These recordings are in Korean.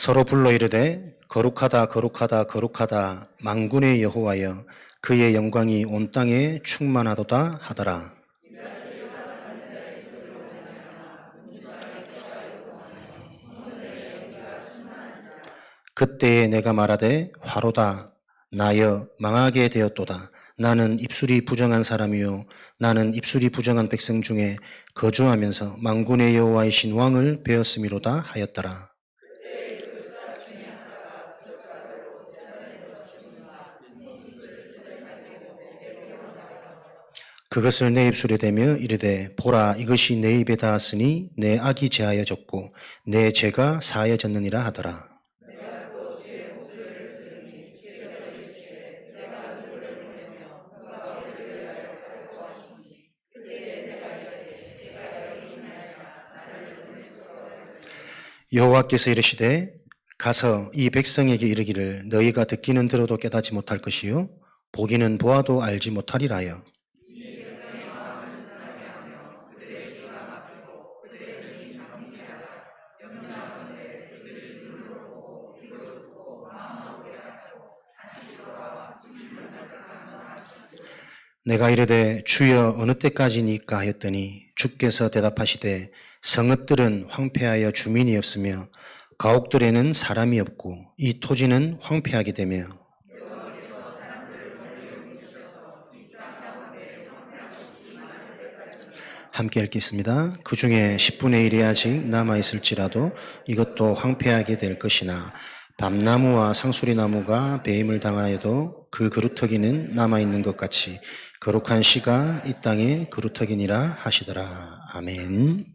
서로 불러 이르되 거룩하다 거룩하다 거룩하다 만군의 여호와여 그의 영광이 온 땅에 충만하도다 하더라. 그때에 내가 말하되 화로다 나여 망하게 되었도다. 나는 입술이 부정한 사람이요 나는 입술이 부정한 백성 중에 거주하면서 만군의 여호와의 신왕을 배웠음이로다 하였더라. 그것을 내 입술에 대며 이르되 보라 이것이 내 입에 닿았으니 내 악이 제하여졌고 내 죄가 사하여졌느니라 하더라. 여호와께서 이르시되 가서 이 백성에게 이르기를 너희가 듣기는 들어도 깨닫지 못할 것이요 보기는 보아도 알지 못하리라 하여 내가 이르되 주여 어느 때까지니까 하였더니 주께서 대답하시되 성읍들은 황폐하여 주민이 없으며 가옥들에는 사람이 없고 이 토지는 황폐하게 되며 함께 읽겠습니다. 그 중에 10분의 1이 아직 남아있을지라도 이것도 황폐하게 될 것이나 밤나무와 상수리나무가 배임을 당하여도 그 그루터기는 남아있는 것 같이 거룩한 씨가 이 땅의 그루터기니라 하시더라. 아멘.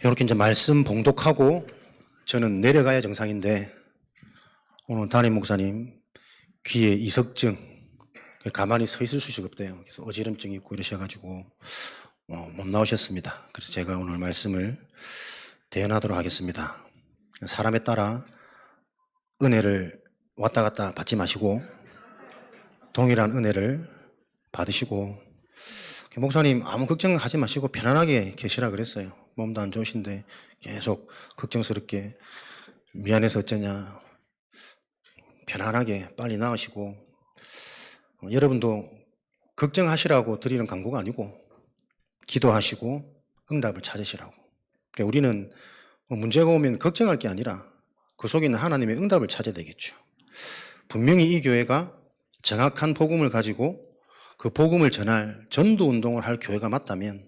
이렇게 이제 말씀 봉독하고 저는 내려가야 정상인데 오늘 담임 목사님 귀에 이석증 가만히 서 있을 수가 없대요. 그래서 어지럼증이 있고 이러셔가지고 못 나오셨습니다. 그래서 제가 오늘 말씀을 대연하도록 하겠습니다. 사람에 따라 은혜를 왔다 갔다 받지 마시고 동일한 은혜를 받으시고 목사님 아무 걱정하지 마시고 편안하게 계시라 그랬어요. 몸도 안 좋으신데 계속 걱정스럽게 미안해서 어쩌냐 편안하게 빨리 나으시고 여러분도 걱정하시라고 드리는 광고가 아니고 기도하시고 응답을 찾으시라고. 그러니까 우리는 문제가 오면 걱정할 게 아니라 그 속에 있는 하나님의 응답을 찾아야 되겠죠. 분명히 이 교회가 정확한 복음을 가지고 그 복음을 전할 전도 운동을 할 교회가 맞다면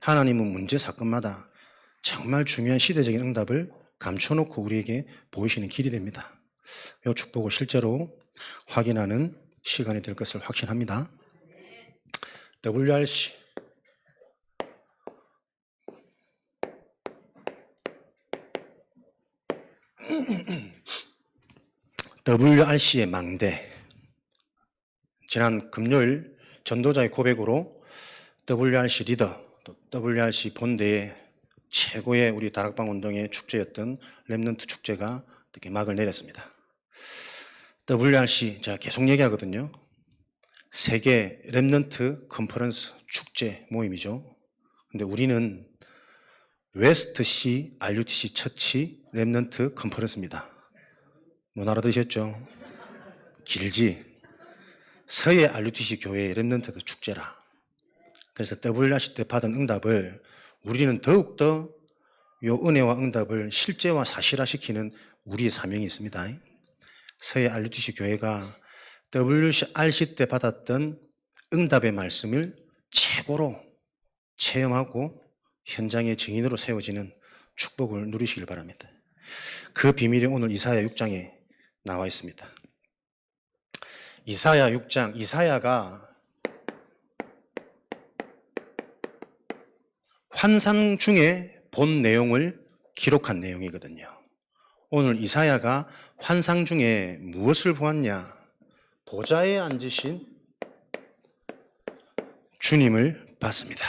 하나님은 문제 사건마다 정말 중요한 시대적인 응답을 감춰놓고 우리에게 보이시는 길이 됩니다. 이 축복을 실제로 확인하는 시간이 될 것을 확신합니다. WRC WRC의 망대. 지난 금요일 전도자의 고백으로 WRC 리더, 또 WRC 본대의 최고의 우리 다락방 운동의 축제였던 렘넌트 축제가 이렇게 막을 내렸습니다. WRC 제가 계속 얘기하거든요. 세계 렘넌트 컨퍼런스 축제 모임이죠. 근데 우리는 웨스트시 RUTC 처치 렘넌트 컨퍼런스입니다. 못 알아들으셨죠? 길지? 서해 RUTC 교회의 렘넌트 축제라. 그래서 WRC 때 받은 응답을 우리는 더욱더 이 은혜와 응답을 실제와 사실화시키는 우리의 사명이 있습니다. 서해 RUTC 교회가 WRC 때 받았던 응답의 말씀을 최고로 체험하고 현장의 증인으로 세워지는 축복을 누리시길 바랍니다. 그 비밀이 오늘 이사야 6장에 나와 있습니다. 이사야 6장, 이사야가 환상 중에 본 내용을 기록한 내용이거든요. 오늘 이사야가 환상 중에 무엇을 보았냐? 보좌에 앉으신 주님을 봤습니다.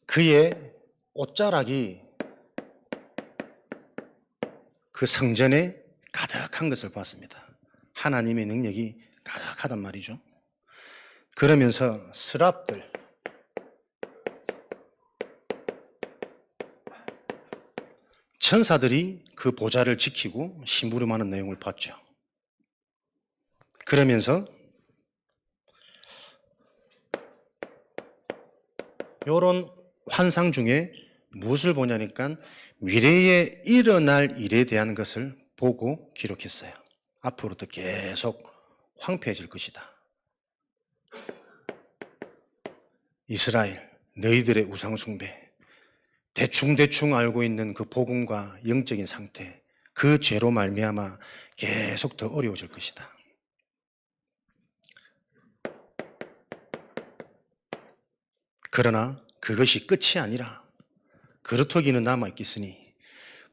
그의 옷자락이 그 성전에 가득한 것을 보았습니다. 하나님의 능력이 가득하단 말이죠. 그러면서 스랍들, 천사들이 그 보좌를 지키고 심부름하는 내용을 봤죠. 그러면서 이런 환상 중에 무엇을 보냐니까 미래에 일어날 일에 대한 것을 보고 기록했어요. 앞으로도 계속 황폐해질 것이다. 이스라엘, 너희들의 우상숭배, 대충 알고 있는 그 복음과 영적인 상태, 그 죄로 말미암아 계속 더 어려워질 것이다. 그러나 그것이 끝이 아니라 그루터기는 남아있겠으니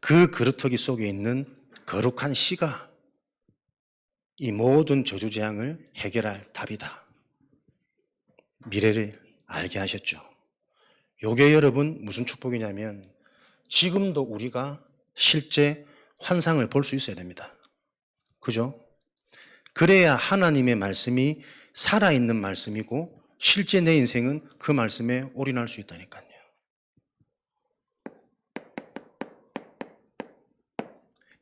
그 그루터기 속에 있는 거룩한 씨가 이 모든 저주재앙을 해결할 답이다. 미래를 알게 하셨죠. 요게 여러분 무슨 축복이냐면 지금도 우리가 실제 환상을 볼 수 있어야 됩니다. 그죠? 그래야 하나님의 말씀이 살아있는 말씀이고 실제 내 인생은 그 말씀에 올인할 수 있다니까요.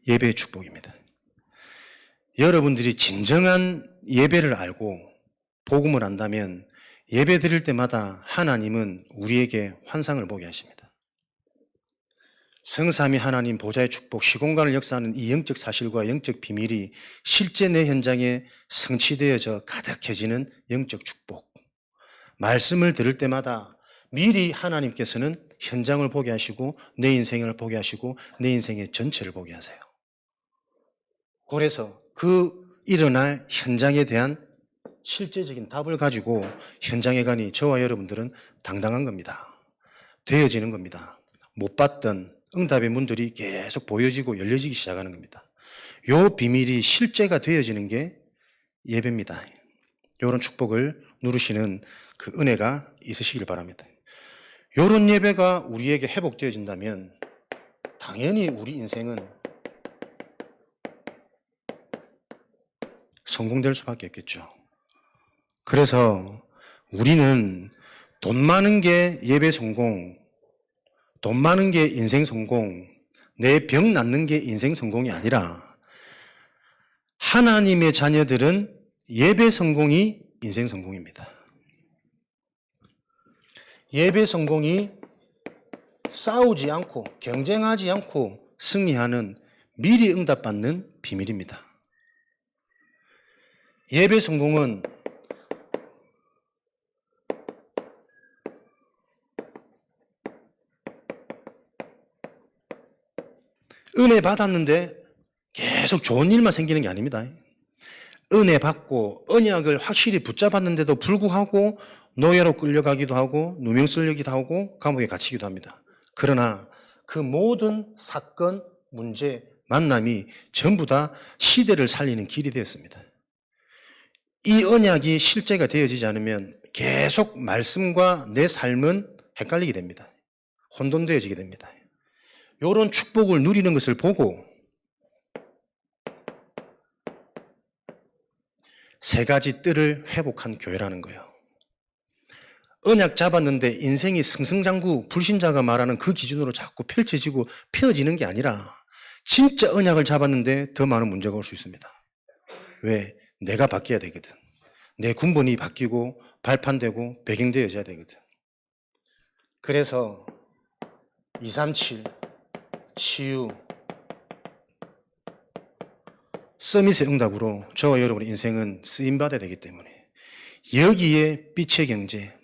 예배의 축복입니다. 여러분들이 진정한 예배를 알고 복음을 안다면 예배 드릴 때마다 하나님은 우리에게 환상을 보게 하십니다. 성삼위 하나님 보좌의 축복, 시공간을 역사하는 이 영적 사실과 영적 비밀이 실제 내 현장에 성취되어져 가득해지는 영적 축복. 말씀을 들을 때마다 미리 하나님께서는 현장을 보게 하시고 내 인생을 보게 하시고 내 인생의 전체를 보게 하세요. 그래서 그 일어날 현장에 대한 실제적인 답을 가지고 현장에 가니 저와 여러분들은 당당한 겁니다. 되어지는 겁니다. 못 봤던 응답의 문들이 계속 보여지고 열려지기 시작하는 겁니다. 요 비밀이 실제가 되어지는 게 예배입니다. 이런 축복을 누리시는 그 은혜가 있으시길 바랍니다. 이런 예배가 우리에게 회복되어진다면 당연히 우리 인생은 성공될 수밖에 없겠죠. 그래서 우리는 돈 많은 게 예배 성공, 돈 많은 게 인생 성공, 내 병 낫는 게 인생 성공이 아니라 하나님의 자녀들은 예배 성공이 인생 성공입니다. 예배 성공이 싸우지 않고 경쟁하지 않고 승리하는 미리 응답받는 비밀입니다. 예배 성공은 은혜 받았는데 계속 좋은 일만 생기는 게 아닙니다. 은혜 받고 언약을 확실히 붙잡았는데도 불구하고 노예로 끌려가기도 하고 누명 쓸려기도 하고 감옥에 갇히기도 합니다. 그러나 그 모든 사건, 문제, 만남이 전부 다 시대를 살리는 길이 되었습니다. 이 언약이 실제가 되어지지 않으면 계속 말씀과 내 삶은 헷갈리게 됩니다. 혼돈되어지게 됩니다. 이런 축복을 누리는 것을 보고 세 가지 뜰을 회복한 교회라는 거예요. 언약 잡았는데 인생이 승승장구 불신자가 말하는 그 기준으로 자꾸 펼쳐지고 펴지는 게 아니라 진짜 언약을 잡았는데 더 많은 문제가 올 수 있습니다. 왜? 내가 바뀌어야 되거든. 내 군번이 바뀌고 발판되고 배경되어져야 되거든. 그래서 237 치유 서밋의 응답으로 저와 여러분의 인생은 쓰임받아야 되기 때문에 여기에 빛의 경제,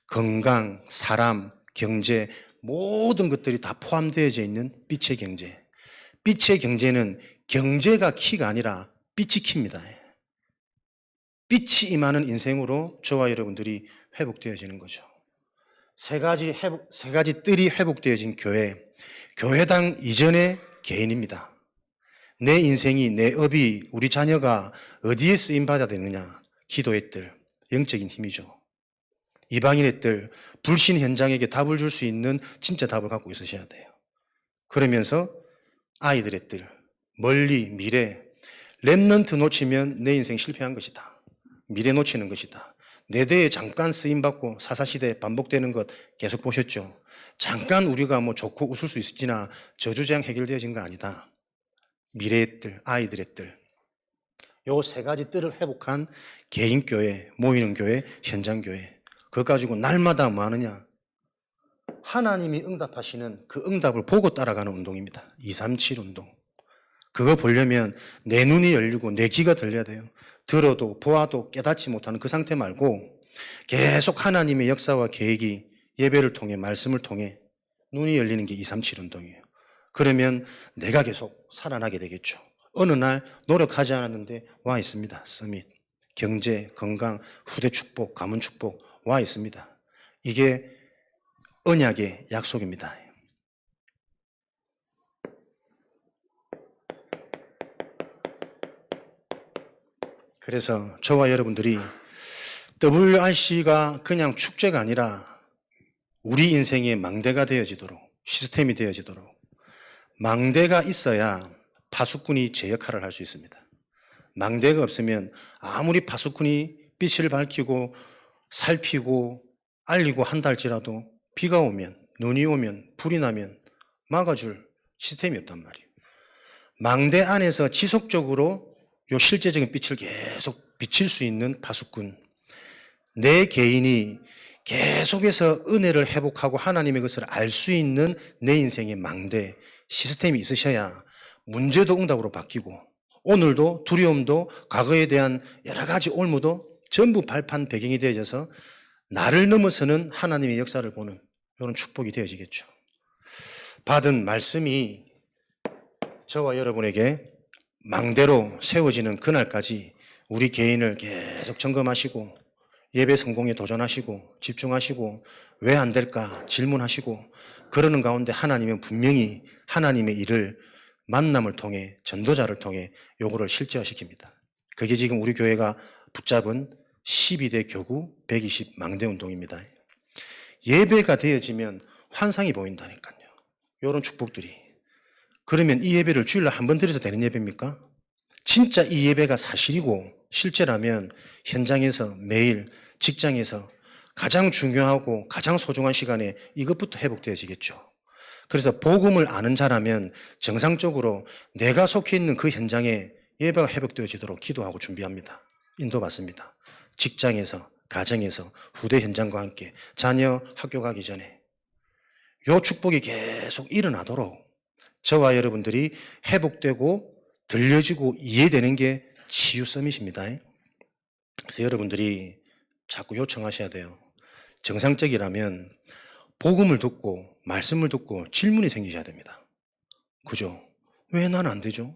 건강, 사람, 경제 모든 것들이 다 포함되어져 있는 빛의 경제. 빛의 경제는 경제가 키가 아니라 빛이 키입니다. 빛이 임하는 인생으로 저와 여러분들이 회복되어지는 거죠. 세 가지 뜰이 회복되어진 교회, 교회당 이전의 개인입니다. 내 인생이, 내 업이, 우리 자녀가 어디에 쓰임받아야 되느냐? 기도의 뜰, 영적인 힘이죠. 이방인의 뜰, 불신 현장에게 답을 줄 수 있는 진짜 답을 갖고 있으셔야 돼요. 그러면서 아이들의 뜰, 멀리, 미래, 렘넌트 놓치면 내 인생 실패한 것이다. 미래 놓치는 것이다. 4대에 잠깐 쓰임받고 사사시대 반복되는 것 계속 보셨죠? 잠깐 우리가 뭐 좋고 웃을 수 있을지나 저주재앙 해결되어진 거 아니다. 미래의 뜰, 아이들의 뜰. 요 3가지 뜰을 회복한 개인교회, 모이는 교회, 현장교회. 그거 가지고 날마다 뭐 하느냐? 하나님이 응답하시는 그 응답을 보고 따라가는 운동입니다. 237 운동. 그거 보려면 내 눈이 열리고 내 귀가 들려야 돼요. 들어도 보아도 깨닫지 못하는 그 상태 말고 계속 하나님의 역사와 계획이 예배를 통해 말씀을 통해 눈이 열리는 게 237 운동이에요. 그러면 내가 계속 살아나게 되겠죠. 어느 날 노력하지 않았는데 와 있습니다. 서밋, 경제, 건강, 후대 축복, 가문 축복 와 있습니다. 이게 언약의 약속입니다. 그래서 저와 여러분들이 WRC가 그냥 축제가 아니라 우리 인생의 망대가 되어지도록, 시스템이 되어지도록, 망대가 있어야 파수꾼이 제 역할을 할 수 있습니다. 망대가 없으면 아무리 파수꾼이 빛을 밝히고 살피고 알리고 한다 할지라도 비가 오면, 눈이 오면, 불이 나면 막아줄 시스템이 없단 말이에요. 망대 안에서 지속적으로 요 실제적인 빛을 계속 비칠 수 있는 파수꾼, 내 개인이 계속해서 은혜를 회복하고 하나님의 것을 알 수 있는 내 인생의 망대, 시스템이 있으셔야 문제도 응답으로 바뀌고 오늘도 두려움도 과거에 대한 여러 가지 올무도 전부 발판 배경이 되어져서 나를 넘어서는 하나님의 역사를 보는 이런 축복이 되어지겠죠. 받은 말씀이 저와 여러분에게 망대로 세워지는 그날까지 우리 개인을 계속 점검하시고 예배 성공에 도전하시고 집중하시고 왜 안 될까 질문하시고 그러는 가운데 하나님은 분명히 하나님의 일을 만남을 통해 전도자를 통해 요거를 실제화시킵니다. 그게 지금 우리 교회가 붙잡은 12대 교구 120 망대 운동입니다. 예배가 되어지면 환상이 보인다니까요. 이런 축복들이. 그러면 이 예배를 주일날 한 번 드려도 되는 예배입니까? 진짜 이 예배가 사실이고 실제라면 현장에서 매일 직장에서 가장 중요하고 가장 소중한 시간에 이것부터 회복되어지겠죠. 그래서 복음을 아는 자라면 정상적으로 내가 속해 있는 그 현장에 예배가 회복되어지도록 기도하고 준비합니다. 인도받습니다. 직장에서, 가정에서, 후대 현장과 함께 자녀 학교 가기 전에 요 축복이 계속 일어나도록 저와 여러분들이 회복되고 들려지고 이해되는 게 치유 서밋입니다. 그래서 여러분들이 자꾸 요청하셔야 돼요. 정상적이라면 복음을 듣고 말씀을 듣고 질문이 생기셔야 됩니다. 그죠? 왜 난 안 되죠?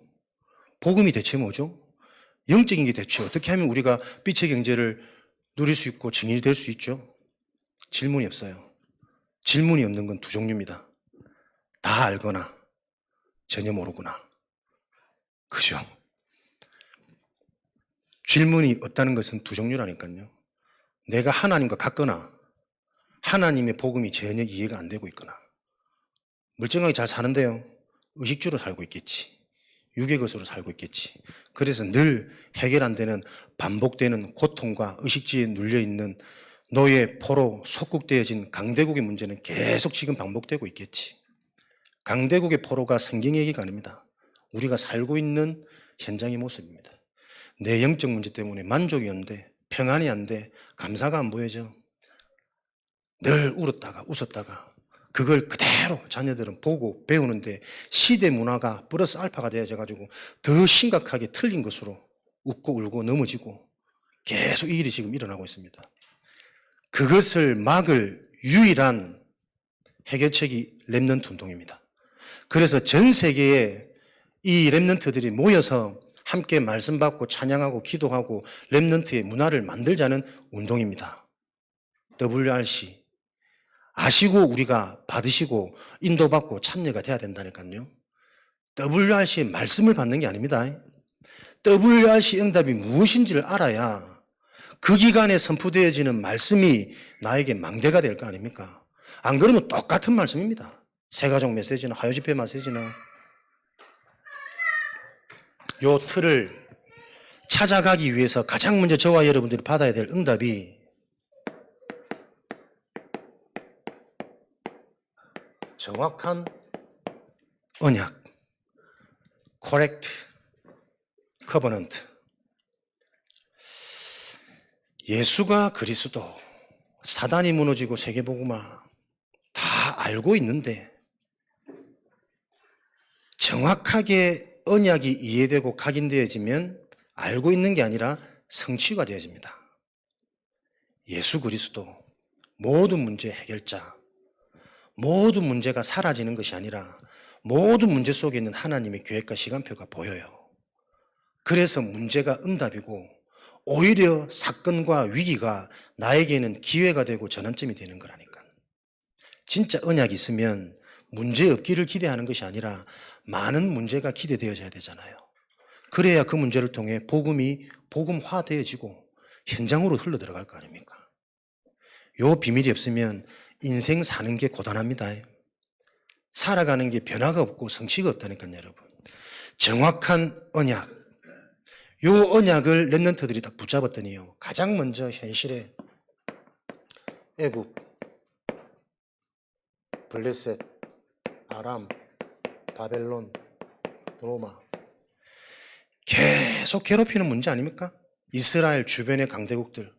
복음이 대체 뭐죠? 영적인 게 대체 어떻게 하면 우리가 빛의 경제를 누릴 수 있고 증인이 될 수 있죠? 질문이 없어요. 질문이 없는 건 두 종류입니다. 다 알거나 전혀 모르구나. 그죠? 질문이 없다는 것은 두 종류라니까요. 내가 하나님과 같거나 하나님의 복음이 전혀 이해가 안 되고 있거나 멀쩡하게 잘 사는데요. 의식주로 살고 있겠지. 육의 것으로 살고 있겠지. 그래서 늘 해결 안 되는 반복되는 고통과 의식주에 눌려있는 노예, 포로, 속국되어진 강대국의 문제는 계속 지금 반복되고 있겠지. 강대국의 포로가 성경의 얘기가 아닙니다. 우리가 살고 있는 현장의 모습입니다. 내 영적 문제 때문에 만족이 안 돼, 평안이 안 돼, 감사가 안 보여져. 늘 울었다가 웃었다가 그걸 그대로 자녀들은 보고 배우는데 시대 문화가 플러스 알파가 되어져 가지고 더 심각하게 틀린 것으로 웃고 울고 넘어지고 계속 이 일이 지금 일어나고 있습니다. 그것을 막을 유일한 해결책이 렘넌트 운동입니다. 그래서 전 세계에 이 렘넌트들이 모여서 함께 말씀 받고 찬양하고 기도하고 렘넌트의 문화를 만들자는 운동입니다. WRC 아시고 우리가 받으시고 인도받고 참여가 돼야 된다니까요. WRC의 말씀을 받는 게 아닙니다. WRC 응답이 무엇인지를 알아야 그 기간에 선포되어지는 말씀이 나에게 망대가 될 거 아닙니까? 안 그러면 똑같은 말씀입니다. 세가족 메시지나 화요집회 메시지나 요 틀을 찾아가기 위해서 가장 먼저 저와 여러분들이 받아야 될 응답이 정확한 언약, correct covenant. 예수가 그리스도, 사단이 무너지고 세계복음화 다 알고 있는데 정확하게 언약이 이해되고 각인되어지면 알고 있는 게 아니라 성취가 되어집니다. 예수 그리스도, 모든 문제 해결자, 모든 문제가 사라지는 것이 아니라 모든 문제 속에 있는 하나님의 계획과 시간표가 보여요. 그래서 문제가 응답이고 오히려 사건과 위기가 나에게는 기회가 되고 전환점이 되는 거라니까. 진짜 언약이 있으면 문제 없기를 기대하는 것이 아니라 많은 문제가 기대되어져야 되잖아요. 그래야 그 문제를 통해 복음이 복음화되어지고 현장으로 흘러 들어갈 거 아닙니까? 요 비밀이 없으면 인생 사는 게 고단합니다. 살아가는 게 변화가 없고 성취가 없다니까요, 여러분. 정확한 언약. 요 언약을 렘넌트들이 딱 붙잡았더니요, 가장 먼저 현실에 애굽, 블레셋, 아람, 바벨론, 로마 계속 괴롭히는 문제 아닙니까? 이스라엘 주변의 강대국들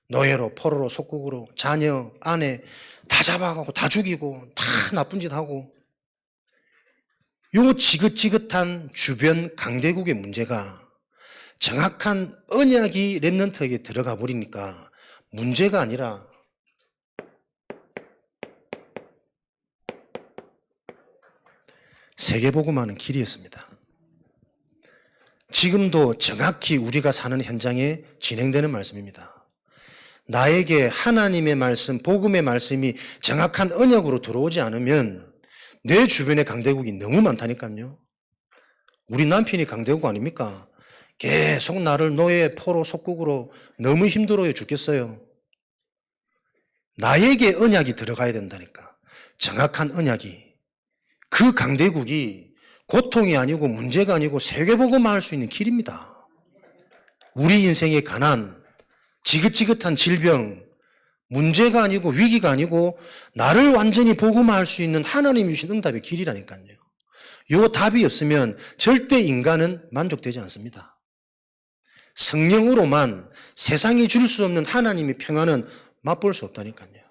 노예로, 포로로, 속국으로 자녀, 아내 다 잡아가고 다 죽이고 다 나쁜 짓 하고, 요 지긋지긋한 주변 강대국의 문제가 정확한 언약이 렘넌트에게 들어가 버리니까 문제가 아니라 세계복음화는 길이었습니다. 지금도 정확히 우리가 사는 현장에 진행되는 말씀입니다. 나에게 하나님의 말씀, 복음의 말씀이 정확한 언약으로 들어오지 않으면 내 주변에 강대국이 너무 많다니까요. 우리 남편이 강대국 아닙니까? 계속 나를 노예, 포로, 속국으로 너무 힘들어해 죽겠어요. 나에게 언약이 들어가야 된다니까. 정확한 언약이. 그 강대국이 고통이 아니고 문제가 아니고 세계복음화할 수 있는 길입니다. 우리 인생의 가난, 지긋지긋한 질병, 문제가 아니고 위기가 아니고 나를 완전히 복음화할 수 있는 하나님이 주신 응답의 길이라니까요. 요 답이 없으면 절대 인간은 만족되지 않습니다. 성령으로만 세상이 줄 수 없는 하나님의 평안은 맛볼 수 없다니까요.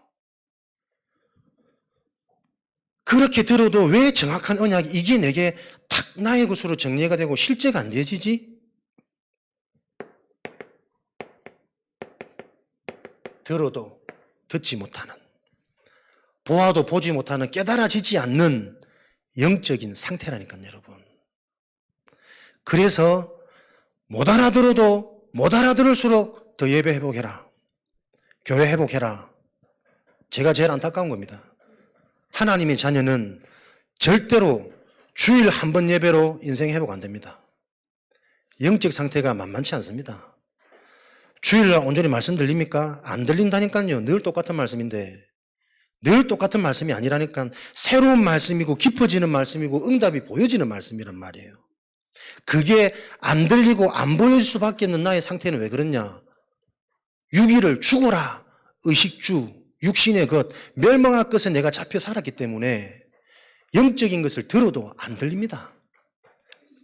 그렇게 들어도 왜 정확한 언약이 이게 내게 탁 나의 것으로 정리가 되고 실제가 안 되어지지? 들어도 듣지 못하는, 보아도 보지 못하는, 깨달아지지 않는 영적인 상태라니까요, 여러분. 그래서 못 알아들어도 못 알아들을수록 더 예배 회복해라. 교회 회복해라. 제가 제일 안타까운 겁니다. 하나님의 자녀는 절대로 주일 한 번 예배로 인생 회복 안 됩니다. 영적 상태가 만만치 않습니다. 주일날 온전히 말씀 들립니까? 안 들린다니까요. 늘 똑같은 말씀인데, 늘 똑같은 말씀이 아니라니까 새로운 말씀이고 깊어지는 말씀이고 응답이 보여지는 말씀이란 말이에요. 그게 안 들리고 안 보여질 수밖에 없는 나의 상태는 왜 그렇냐? 육일을 죽어라. 의식주, 육신의 것, 멸망할 것에 내가 잡혀 살았기 때문에 영적인 것을 들어도 안 들립니다.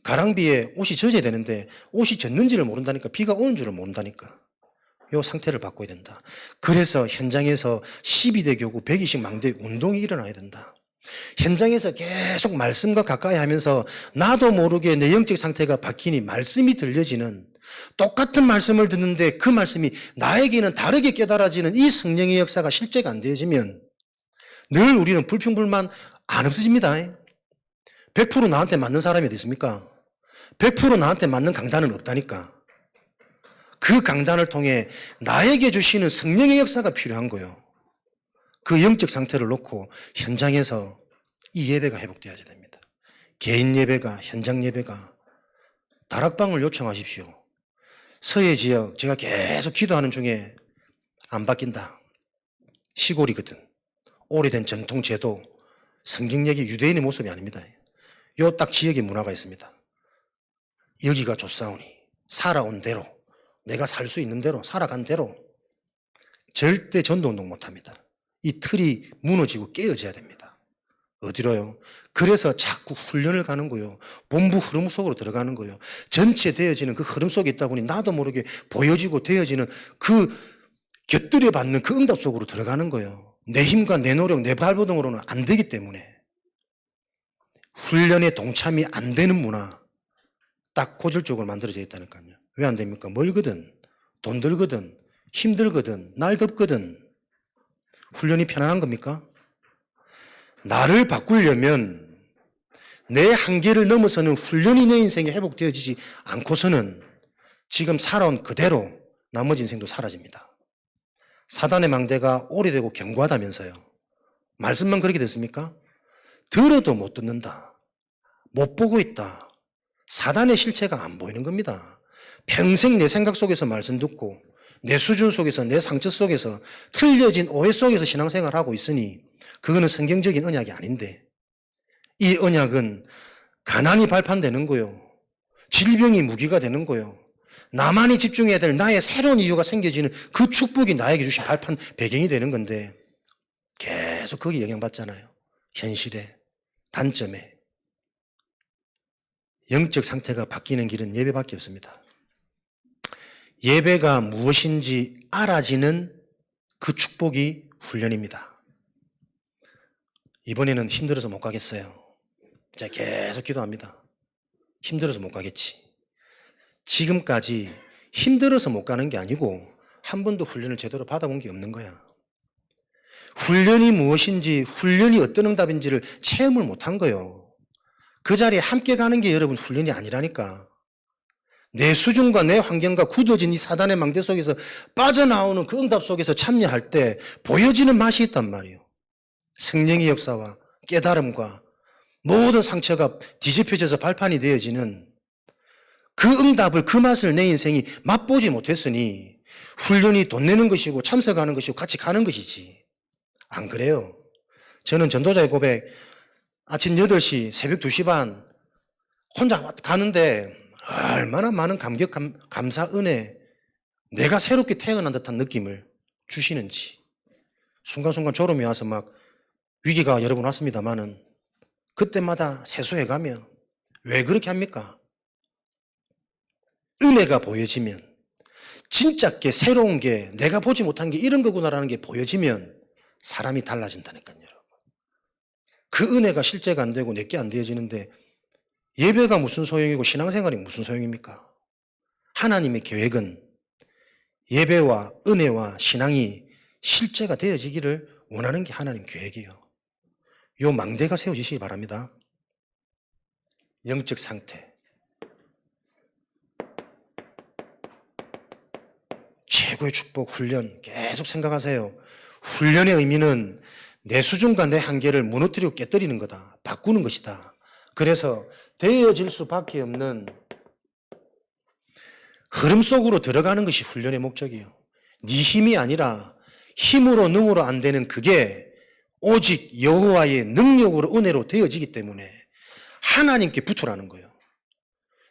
가랑비에 옷이 젖어야 되는데 옷이 젖는지를 모른다니까, 비가 오는 줄을 모른다니까. 이 상태를 바꿔야 된다. 그래서 현장에서 12대 교구 120 망대 운동이 일어나야 된다. 현장에서 계속 말씀과 가까이 하면서 나도 모르게 내 영적 상태가 바뀌니 말씀이 들려지는, 똑같은 말씀을 듣는데 그 말씀이 나에게는 다르게 깨달아지는 이 성령의 역사가 실제가 안 되어지면 늘 우리는 불평불만 안 없어집니다. 100% 나한테 맞는 사람이 어디 있습니까? 100% 나한테 맞는 강단은 없다니까. 그 강단을 통해 나에게 주시는 성령의 역사가 필요한 거예요. 그 영적 상태를 놓고 현장에서 이 예배가 회복되어야 됩니다. 개인 예배가, 현장 예배가. 다락방을 요청하십시오. 서해 지역 제가 계속 기도하는 중에 안 바뀐다. 시골이거든. 오래된 전통 제도, 성경력이 유대인의 모습이 아닙니다. 요 딱 지역의 문화가 있습니다. 여기가 좋사오니 살아온 대로, 내가 살 수 있는 대로, 살아간 대로 절대 전도운동 못합니다. 이 틀이 무너지고 깨어져야 됩니다. 어디로요? 그래서 자꾸 훈련을 가는 거요. 본부 흐름 속으로 들어가는 거요. 전체 되어지는 그 흐름 속에 있다 보니 나도 모르게 보여지고 되어지는 그 곁들여 받는 그 응답 속으로 들어가는 거예요. 내 힘과 내 노력, 내 발버둥으로는 안 되기 때문에. 훈련에 동참이 안 되는 문화, 딱 고질적으로 만들어져 있다니까요. 왜 안 됩니까? 멀거든, 돈 들거든, 힘들거든, 날 덥거든. 훈련이 편안한 겁니까? 나를 바꾸려면 내 한계를 넘어서는 훈련이 내 인생에 회복되어지지 않고서는 지금 살아온 그대로 나머지 인생도 사라집니다. 사단의 망대가 오래되고 견고하다면서요. 말씀만 그렇게 됐습니까? 들어도 못 듣는다. 못 보고 있다. 사단의 실체가 안 보이는 겁니다. 평생 내 생각 속에서 말씀 듣고 내 수준 속에서 내 상처 속에서 틀려진 오해 속에서 신앙생활하고 있으니 그거는 성경적인 언약이 아닌데 이 언약은 가난이 발판되는 거요. 질병이 무기가 되는 거요. 나만이 집중해야 될 나의 새로운 이유가 생겨지는 그 축복이 나에게 주신 발판 배경이 되는 건데 계속 거기 영향받잖아요. 현실에, 단점에. 영적 상태가 바뀌는 길은 예배밖에 없습니다. 예배가 무엇인지 알아지는 그 축복이 훈련입니다. 이번에는 힘들어서 못 가겠어요. 제가 계속 기도합니다. 힘들어서 못 가겠지. 지금까지 힘들어서 못 가는 게 아니고 한 번도 훈련을 제대로 받아본 게 없는 거야. 훈련이 무엇인지, 훈련이 어떤 응답인지를 체험을 못한 거예요. 그 자리에 함께 가는 게 여러분 훈련이 아니라니까. 내 수준과 내 환경과 굳어진 이 사단의 망대 속에서 빠져나오는 그 응답 속에서 참여할 때 보여지는 맛이 있단 말이에요. 성령의 역사와 깨달음과 모든 상처가 뒤집혀져서 발판이 되어지는 그 응답을, 그 맛을 내 인생이 맛보지 못했으니 훈련이 돈 내는 것이고 참석하는 것이고 같이 가는 것이지. 안 그래요. 저는 전도자의 고백 아침 8시, 새벽 2시 반 혼자 가는데 얼마나 많은 감격, 감사, 은혜, 내가 새롭게 태어난 듯한 느낌을 주시는지. 순간순간 졸음이 와서 막 위기가 여러 번 왔습니다만은 그때마다 세수해가며 왜 그렇게 합니까? 은혜가 보여지면 진짜 게 새로운 게 내가 보지 못한 게 이런 거구나라는 게 보여지면 사람이 달라진다니까요, 여러분. 그 은혜가 실제가 안 되고 내게 안 되어지는데 예배가 무슨 소용이고 신앙생활이 무슨 소용입니까? 하나님의 계획은 예배와 은혜와 신앙이 실제가 되어지기를 원하는 게 하나님 계획이에요. 요 망대가 세워지시기 바랍니다. 영적 상태. 최고의 축복, 훈련 계속 생각하세요. 훈련의 의미는 내 수준과 내 한계를 무너뜨리고 깨뜨리는 거다. 바꾸는 것이다. 그래서 되어질 수밖에 없는 흐름 속으로 들어가는 것이 훈련의 목적이에요. 네 힘이 아니라 힘으로 능으로 안 되는 그게 오직 여호와의 능력으로 은혜로 되어지기 때문에 하나님께 붙으라는 거예요.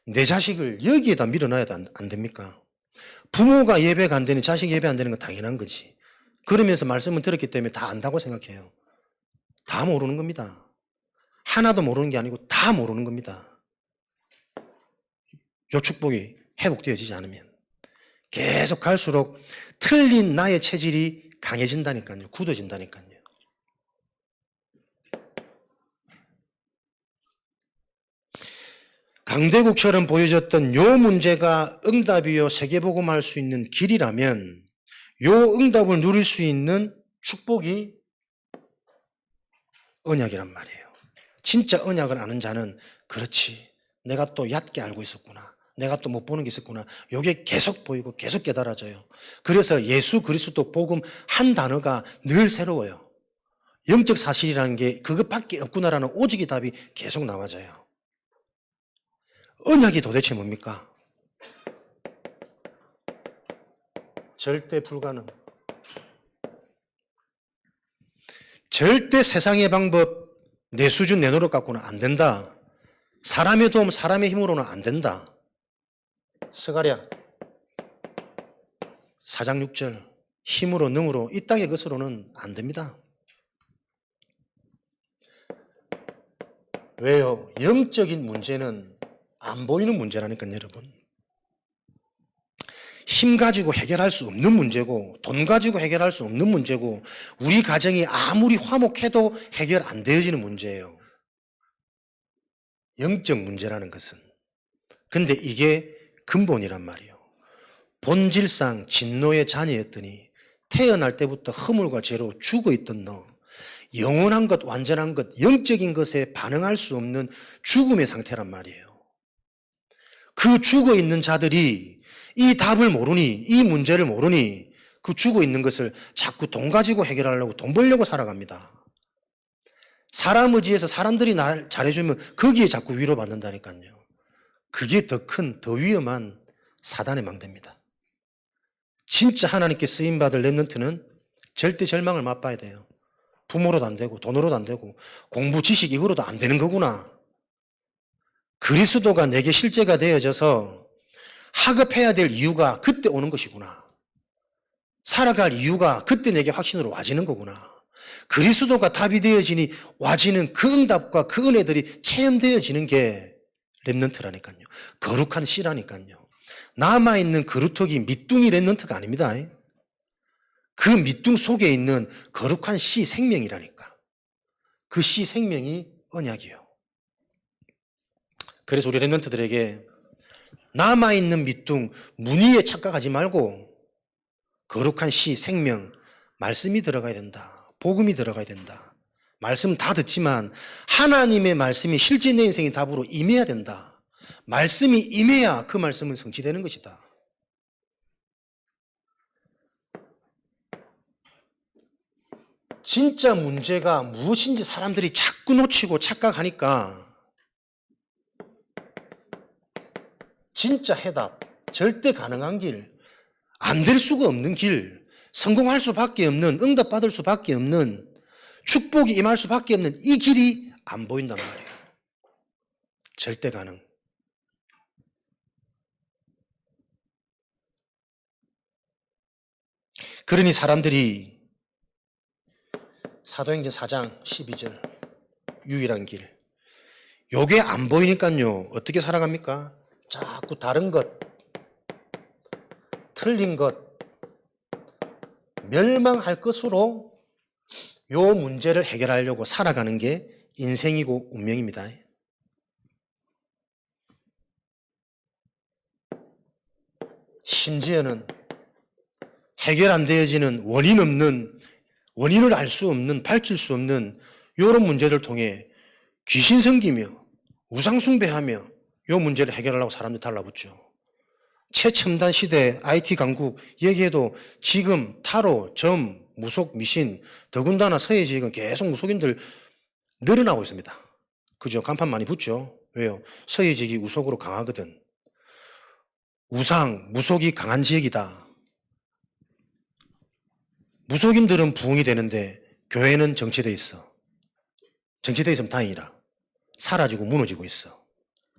내 자식을 여기에다 밀어놔야 안 됩니까? 부모가 예배가 안 되는, 자식 예배 안 되는 건 당연한 거지. 그러면서 말씀을 들었기 때문에 다 안다고 생각해요. 다 모르는 겁니다. 하나도 모르는 게 아니고 다 모르는 겁니다. 요 축복이 회복되어지지 않으면 계속 갈수록 틀린 나의 체질이 강해진다니까요. 굳어진다니까요. 강대국처럼 보여졌던 요 문제가 응답이요 세계복음할 수 있는 길이라면 요 응답을 누릴 수 있는 축복이 언약이란 말이에요. 진짜 언약을 아는 자는 그렇지, 내가 또 얕게 알고 있었구나, 내가 또 못 보는 게 있었구나, 요게 계속 보이고 계속 깨달아져요. 그래서 예수 그리스도 복음 한 단어가 늘 새로워요. 영적 사실이라는 게 그것밖에 없구나라는 오직의 답이 계속 나와져요. 언약이 도대체 뭡니까? 절대 불가능. 절대 세상의 방법, 내 수준, 내 노력 갖고는 안 된다. 사람의 도움, 사람의 힘으로는 안 된다. 스가랴 4장 6절 힘으로 능으로 이 땅의 것으로는 안 됩니다. 왜요? 영적인 문제는 안 보이는 문제라니까요, 여러분. 힘 가지고 해결할 수 없는 문제고 돈 가지고 해결할 수 없는 문제고 우리 가정이 아무리 화목해도 해결 안 되어지는 문제예요. 영적 문제라는 것은. 근데 이게 근본이란 말이에요. 본질상 진노의 자녀였더니 태어날 때부터 허물과 죄로 죽어있던 너, 영원한 것, 완전한 것, 영적인 것에 반응할 수 없는 죽음의 상태란 말이에요. 그 죽어있는 자들이 이 답을 모르니, 이 문제를 모르니 그 죽어있는 것을 자꾸 돈 가지고 해결하려고 돈 벌려고 살아갑니다. 사람 의지에서 사람들이 날 잘해주면 거기에 자꾸 위로받는다니까요. 그게 더 큰, 더 위험한 사단의 망대입니다. 진짜 하나님께 쓰임받을 렘넌트는 절대 절망을 맛봐야 돼요. 부모로도 안 되고 돈으로도 안 되고 공부 지식 이거로도 안 되는 거구나. 그리스도가 내게 실제가 되어져서 학업해야 될 이유가 그때 오는 것이구나. 살아갈 이유가 그때 내게 확신으로 와지는 거구나. 그리스도가 답이 되어지니 와지는 그 응답과 그 은혜들이 체험되어지는 게 렘넌트라니까요. 거룩한 씨라니까요. 남아있는 그루터기 밑둥이 렘넌트가 아닙니다. 그 밑둥 속에 있는 거룩한 씨 생명이라니까. 그 씨 생명이 언약이에요. 그래서 우리 렘넌트들에게 남아있는 밑둥 무늬에 착각하지 말고 거룩한 씨 생명 말씀이 들어가야 된다. 복음이 들어가야 된다. 말씀 다 듣지만 하나님의 말씀이 실제 내 인생의 답으로 임해야 된다. 말씀이 임해야 그 말씀은 성취되는 것이다. 진짜 문제가 무엇인지 사람들이 자꾸 놓치고 착각하니까 진짜 해답, 절대 가능한 길, 안 될 수가 없는 길, 성공할 수밖에 없는, 응답받을 수밖에 없는, 축복이 임할 수밖에 없는 이 길이 안 보인단 말이에요. 절대 가능. 그러니 사람들이 사도행전 4장 12절 유일한 길, 요게 안 보이니까요 어떻게 살아갑니까? 자꾸 다른 것, 틀린 것, 멸망할 것으로 요 문제를 해결하려고 살아가는 게 인생이고 운명입니다. 심지어는 해결 안 되어지는 원인을 알 수 없는, 밝힐 수 없는 이런 문제를 통해 귀신 섬기며 우상숭배하며 이 문제를 해결하려고 사람들이 달라붙죠. 최첨단 시대 IT 강국 얘기해도 지금 타로, 점, 무속, 미신, 더군다나 서해 지역은 계속 무속인들 늘어나고 있습니다. 그죠? 간판 많이 붙죠? 왜요? 서해 지역이 우속으로 강하거든. 우상, 무속이 강한 지역이다. 무속인들은 부흥이 되는데 교회는 정체돼 있어. 정체돼 있으면 다행이라. 사라지고 무너지고 있어.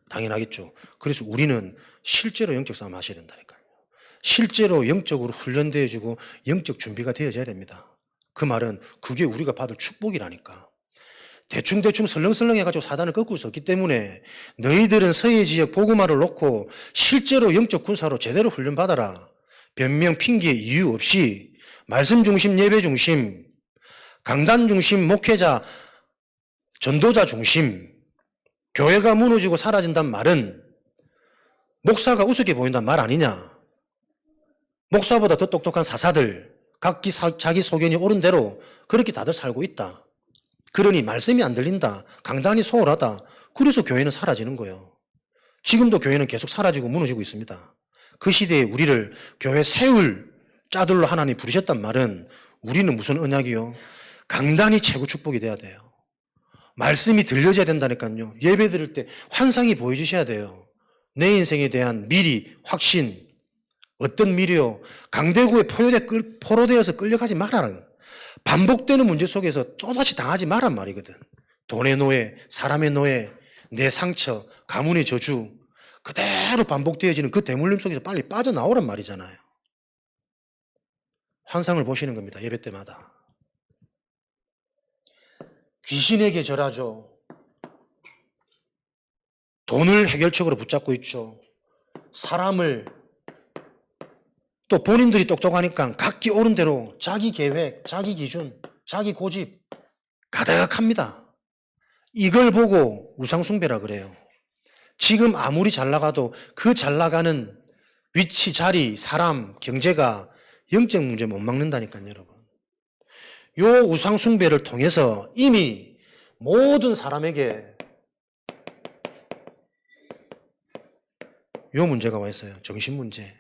당연하겠죠. 그래서 우리는 실제로 영적 싸움 하셔야 된다니까요. 실제로 영적으로 훈련되어지고 영적 준비가 되어져야 됩니다. 그 말은 그게 우리가 받을 축복이라니까. 대충 설렁설렁 해가지고 사단을 꺾을 수 없기 때문에 너희들은 서해 지역 복음화를 놓고 실제로 영적 군사로 제대로 훈련받아라. 변명, 핑계, 이유 없이 말씀 중심, 예배 중심, 강단 중심, 목회자, 전도자 중심, 교회가 무너지고 사라진단 말은 목사가 우습게 보인단 말 아니냐. 목사보다 더 똑똑한 사사들, 각기 자기 소견이 옳은 대로 그렇게 다들 살고 있다. 그러니 말씀이 안 들린다. 강단이 소홀하다. 그래서 교회는 사라지는 거예요. 지금도 교회는 계속 사라지고 무너지고 있습니다. 그 시대에 우리를 교회 세울 자들로 하나님 부르셨단 말은 우리는 무슨 언약이요? 강단이 최고 축복이 돼야 돼요. 말씀이 들려져야 된다니까요. 예배 드릴 때 환상이 보여주셔야 돼요. 내 인생에 대한 미리, 확신, 어떤 미래요? 강대구에 포로되어서 끌려가지 말아라. 반복되는 문제 속에서 또다시 당하지 말란 말이거든. 돈의 노예, 사람의 노예, 내 상처, 가문의 저주 그대로 반복되어지는 그 대물림 속에서 빨리 빠져나오란 말이잖아요. 환상을 보시는 겁니다. 예배 때마다. '귀신에게 절하죠. 돈을 해결책으로 붙잡고 있죠. 사람을 또 본인들이 똑똑하니까 각기 옳은 대로 자기 계획, 자기 기준, 자기 고집 가득합니다. 이걸 보고 우상숭배라 그래요. 지금 아무리 잘 나가도 그 잘 나가는 위치, 자리, 사람, 경제가 영적 문제 못 막는다니까요, 여러분. 요 우상숭배를 통해서 이미 모든 사람에게 요 문제가 와 있어요. 정신 문제.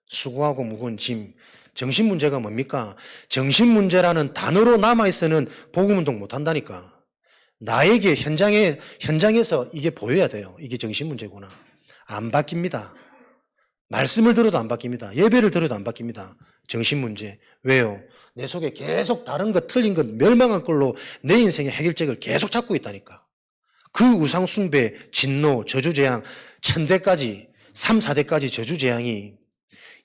수고하고 무거운 짐. 정신 문제가 뭡니까? 정신 문제라는 단어로 남아있어는 복음운동 못 한다니까. 나에게 현장에서 이게 보여야 돼요. 이게 정신 문제구나. 안 바뀝니다. 말씀을 들어도 안 바뀝니다. 예배를 들어도 안 바뀝니다. 정신 문제. 왜요? 내 속에 계속 다른 것, 틀린 것, 멸망한 걸로 내 인생의 해결책을 계속 찾고 있다니까. 그 우상숭배, 진노, 저주재앙, 천대까지, 3, 4대까지 저주재앙이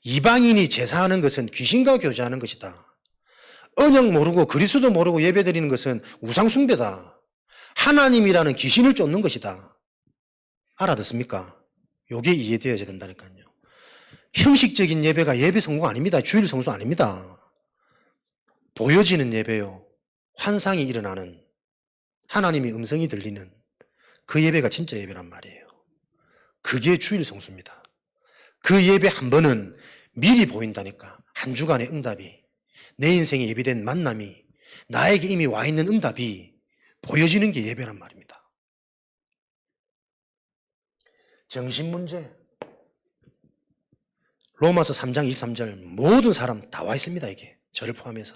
이방인이 제사하는 것은 귀신과 교제하는 것이다. 언약 모르고 그리스도 모르고 예배드리는 것은 우상숭배다. 하나님이라는 귀신을 쫓는 것이다. 알아듣습니까? 요게 이해되어야 된다니까요. 형식적인 예배가 예배 성공 아닙니다. 주일 성수 아닙니다. 보여지는 예배요. 환상이 일어나는, 하나님의 음성이 들리는 그 예배가 진짜 예배란 말이에요. 그게 주일 성수입니다. 그 예배 한 번은 미리 보인다니까. 한 주간의 응답이, 내 인생에 예비된 만남이, 나에게 이미 와 있는 응답이 보여지는 게 예배란 말입니다. 정신 문제. 로마서 3장 23절 모든 사람 다 와 있습니다. 이게 저를 포함해서.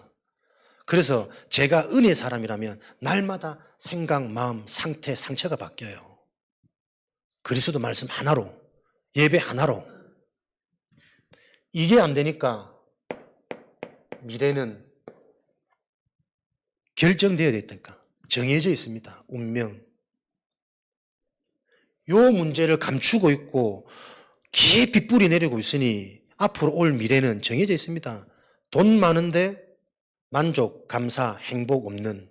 그래서 제가 은혜의 사람이라면 날마다 생각, 마음, 상태, 상처가 바뀌어요. 그리스도 말씀 하나로, 예배 하나로. 이게 안 되니까 미래는 결정되어야 됐다니까. 정해져 있습니다. 운명. 요 문제를 감추고 있고 깊이 뿌리 내리고 있으니 앞으로 올 미래는 정해져 있습니다. 돈 많은데 만족, 감사, 행복 없는,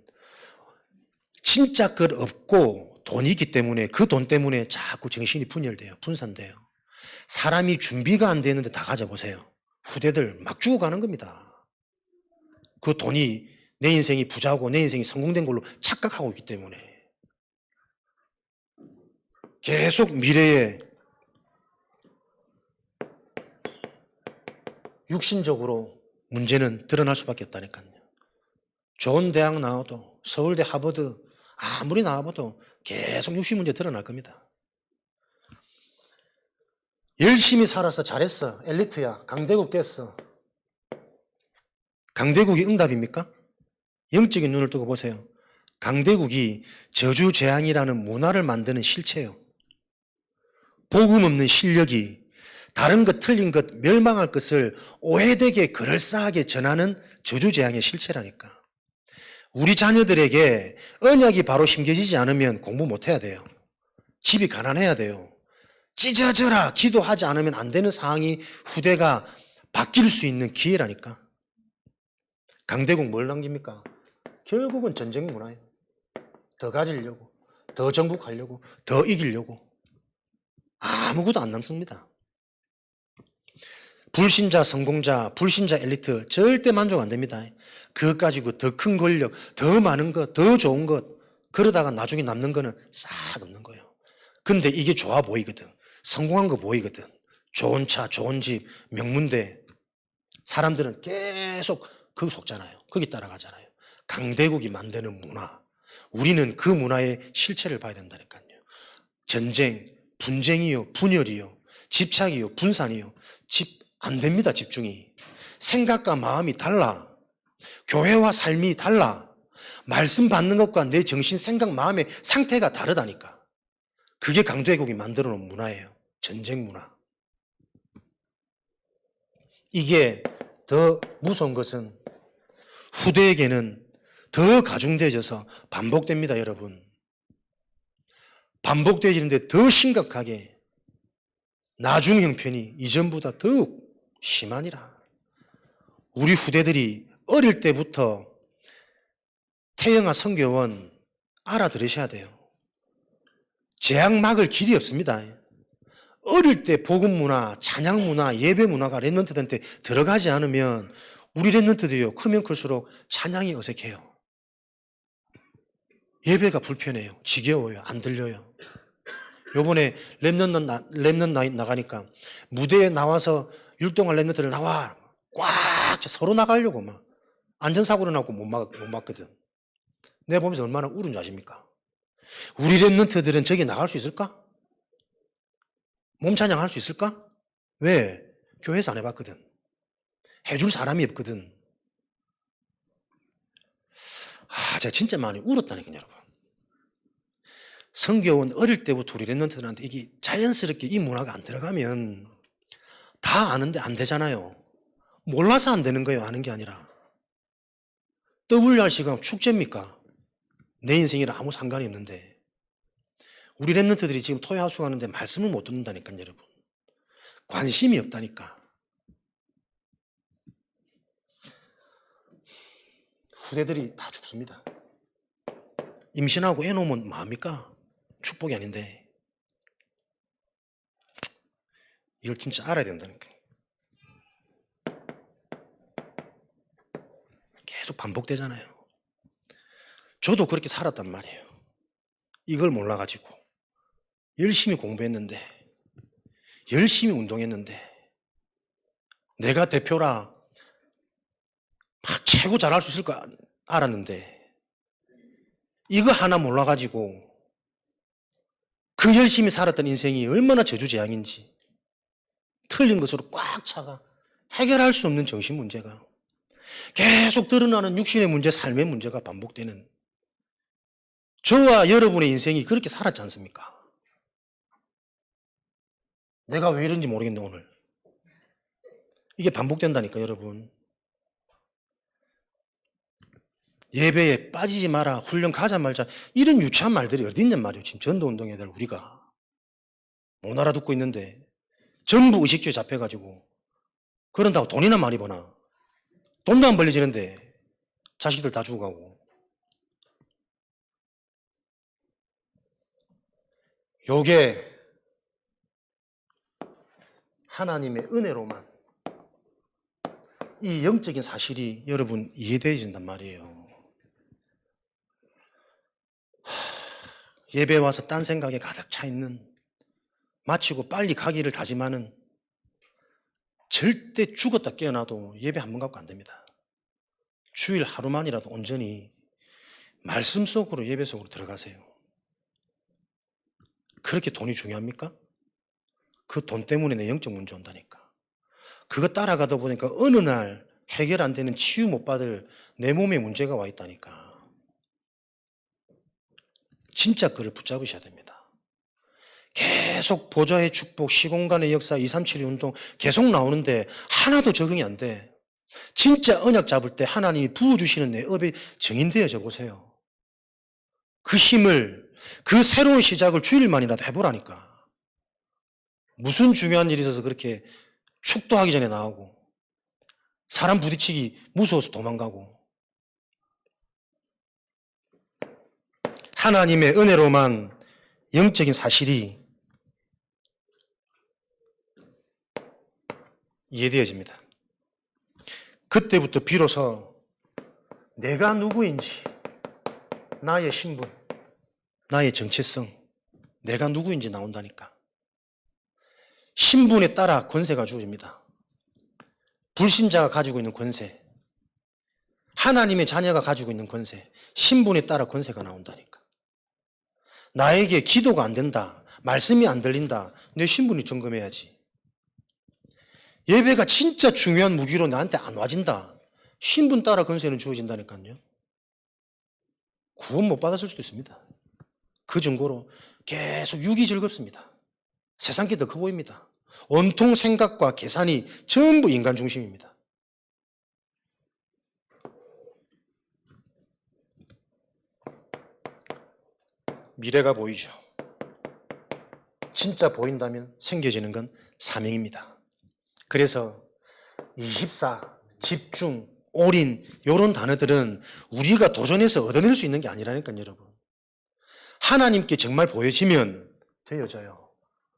진짜 것 없고 돈이 있기 때문에 그 돈 때문에 자꾸 정신이 분열돼요. 분산돼요. 사람이 준비가 안 되는데 다 가져보세요. 후대들 막 죽어가는 겁니다. 그 돈이 내 인생이 부자고 내 인생이 성공된 걸로 착각하고 있기 때문에 계속 미래에 육신적으로 문제는 드러날 수밖에 없다니까요. 좋은 대학 나와도 서울대 하버드 아무리 나와봐도 계속 육신 문제 드러날 겁니다. 열심히 살아서 잘했어. 엘리트야. 강대국 됐어. 강대국이 응답입니까? 영적인 눈을 뜨고 보세요. 강대국이 저주재앙이라는 문화를 만드는 실체예요. 복음 없는 실력이 다른 것, 틀린 것, 멸망할 것을 오해되게 그럴싸하게 전하는 저주재앙의 실체라니까. 우리 자녀들에게 언약이 바로 심겨지지 않으면 공부 못해야 돼요. 집이 가난해야 돼요. 찢어져라 기도하지 않으면 안 되는 상황이 후대가 바뀔 수 있는 기회라니까. 강대국 뭘 남깁니까? 결국은 전쟁 문화예요. 더 가지려고, 더 정복하려고, 더 이기려고. 아무것도 안 남습니다. 불신자 성공자, 불신자 엘리트 절대 만족 안 됩니다. 그것 가지고 더 큰 권력, 더 많은 것, 더 좋은 것, 그러다가 나중에 남는 거는 싹 없는 거예요. 근데 이게 좋아 보이거든. 성공한 거 보이거든. 좋은 차, 좋은 집, 명문대. 사람들은 계속 그 속잖아요. 거기 따라가잖아요. 강대국이 만드는 문화. 우리는 그 문화의 실체를 봐야 된다니까요. 전쟁, 분쟁이요, 분열이요, 집착이요, 분산이요. 안 됩니다, 집중이. 생각과 마음이 달라. 교회와 삶이 달라. 말씀 받는 것과 내 정신, 생각, 마음의 상태가 다르다니까. 그게 강대국이 만들어 놓은 문화예요. 전쟁 문화. 이게 더 무서운 것은 후대에게는 더 가중되어져서 반복됩니다, 여러분. 반복되어지는데 더 심각하게 나중 형편이 이전보다 더욱 심하니라. 우리 후대들이 어릴 때부터 태영아 선교원 알아들으셔야 돼요. 재앙 막을 길이 없습니다. 어릴 때 복음 문화, 찬양 문화, 예배 문화가 랩런트들한테 들어가지 않으면 우리 랩런트들이요, 크면 클수록 찬양이 어색해요. 예배가 불편해요. 지겨워요. 안 들려요. 요번에 랩넌 나이 나가니까 무대에 나와서 율동할 랩런트들 나와. 꽉 서로 나가려고 막 안전사고를 나고 못 막거든. 내가 보면서 얼마나 울은 줄 아십니까? 우리 랩런트들은 저기 나갈 수 있을까? 몸찬양 할 수 있을까? 왜? 교회에서 안 해봤거든. 해줄 사람이 없거든. 제가 진짜 많이 울었다니까요, 여러분. 성경은 어릴 때부터 우리 랩런트들한테 이게 자연스럽게 이 문화가 안 들어가면 다 아는데 안 되잖아요. 몰라서 안 되는 거예요, 아는 게 아니라. WRC가 축제입니까? 내 인생이랑 아무 상관이 없는데. 우리 랩런트들이 지금 토요하수 가는데 말씀을 못 듣는다니까요, 여러분. 관심이 없다니까. 후대들이 다 죽습니다. 임신하고 애 놓으면 뭐합니까? 축복이 아닌데. 이걸 진짜 알아야 된다니까. 계속 반복되잖아요. 저도 그렇게 살았단 말이에요. 이걸 몰라가지고 열심히 공부했는데, 열심히 운동했는데, 내가 대표라 막 최고 잘할 수 있을 거 알았는데, 이거 하나 몰라가지고 그 열심히 살았던 인생이 얼마나 저주재앙인지, 틀린 것으로 꽉 차가 해결할 수 없는 정신 문제가, 계속 드러나는 육신의 문제, 삶의 문제가 반복되는, 저와 여러분의 인생이 그렇게 살았지 않습니까? 내가 왜 이런지 모르겠네, 오늘. 이게 반복된다니까, 여러분. 예배에 빠지지 마라, 훈련 가자 말자, 이런 유치한 말들이 어디 있냔 말이에요. 지금 전도운동에 대한 우리가 못 알아듣고 있는데 전부 의식주에 잡혀가지고 그런다고 돈이나 많이 버나? 돈도 안 벌려지는데 자식들 다 죽어가고. 요게 하나님의 은혜로만 이 영적인 사실이 여러분 이해되어진단 말이에요. 예배 와서 딴 생각에 가득 차 있는, 마치고 빨리 가기를 다짐하는, 절대 죽었다 깨어나도 예배 한 번 갖고 안 됩니다. 주일 하루만이라도 온전히 말씀 속으로, 예배 속으로 들어가세요. 그렇게 돈이 중요합니까? 그 돈 때문에 내 영적 문제 온다니까. 그거 따라가다 보니까 어느 날 해결 안 되는, 치유 못 받을 내 몸에 문제가 와 있다니까. 진짜 그를 붙잡으셔야 됩니다. 계속 보좌의 축복, 시공간의 역사, 237의 운동 계속 나오는데 하나도 적응이 안 돼. 진짜 언약 잡을 때 하나님이 부어주시는 내 업에 정인되어져 보세요. 그 힘을, 그 새로운 시작을 주일만이라도 해보라니까. 무슨 중요한 일이 있어서 그렇게 축도하기 전에 나오고, 사람 부딪히기 무서워서 도망가고. 하나님의 은혜로만 영적인 사실이 이해되어집니다. 그때부터 비로소 내가 누구인지, 나의 신분, 나의 정체성, 내가 누구인지 나온다니까. 신분에 따라 권세가 주어집니다. 불신자가 가지고 있는 권세, 하나님의 자녀가 가지고 있는 권세, 신분에 따라 권세가 나온다니까. 나에게 기도가 안 된다, 말씀이 안 들린다, 내 신분이 점검해야지. 예배가 진짜 중요한 무기로 나한테 안 와진다, 신분 따라 권세는 주어진다니까요. 구원 못 받았을 수도 있습니다. 그 증거로 계속 육이 즐겁습니다. 세상 게 더 커 보입니다. 온통 생각과 계산이 전부 인간 중심입니다. 미래가 보이죠. 진짜 보인다면 생겨지는 건 사명입니다. 그래서 24, 집중, 올인, 이런 단어들은 우리가 도전해서 얻어낼 수 있는 게 아니라니까요, 여러분. 하나님께 정말 보여지면 되어져요.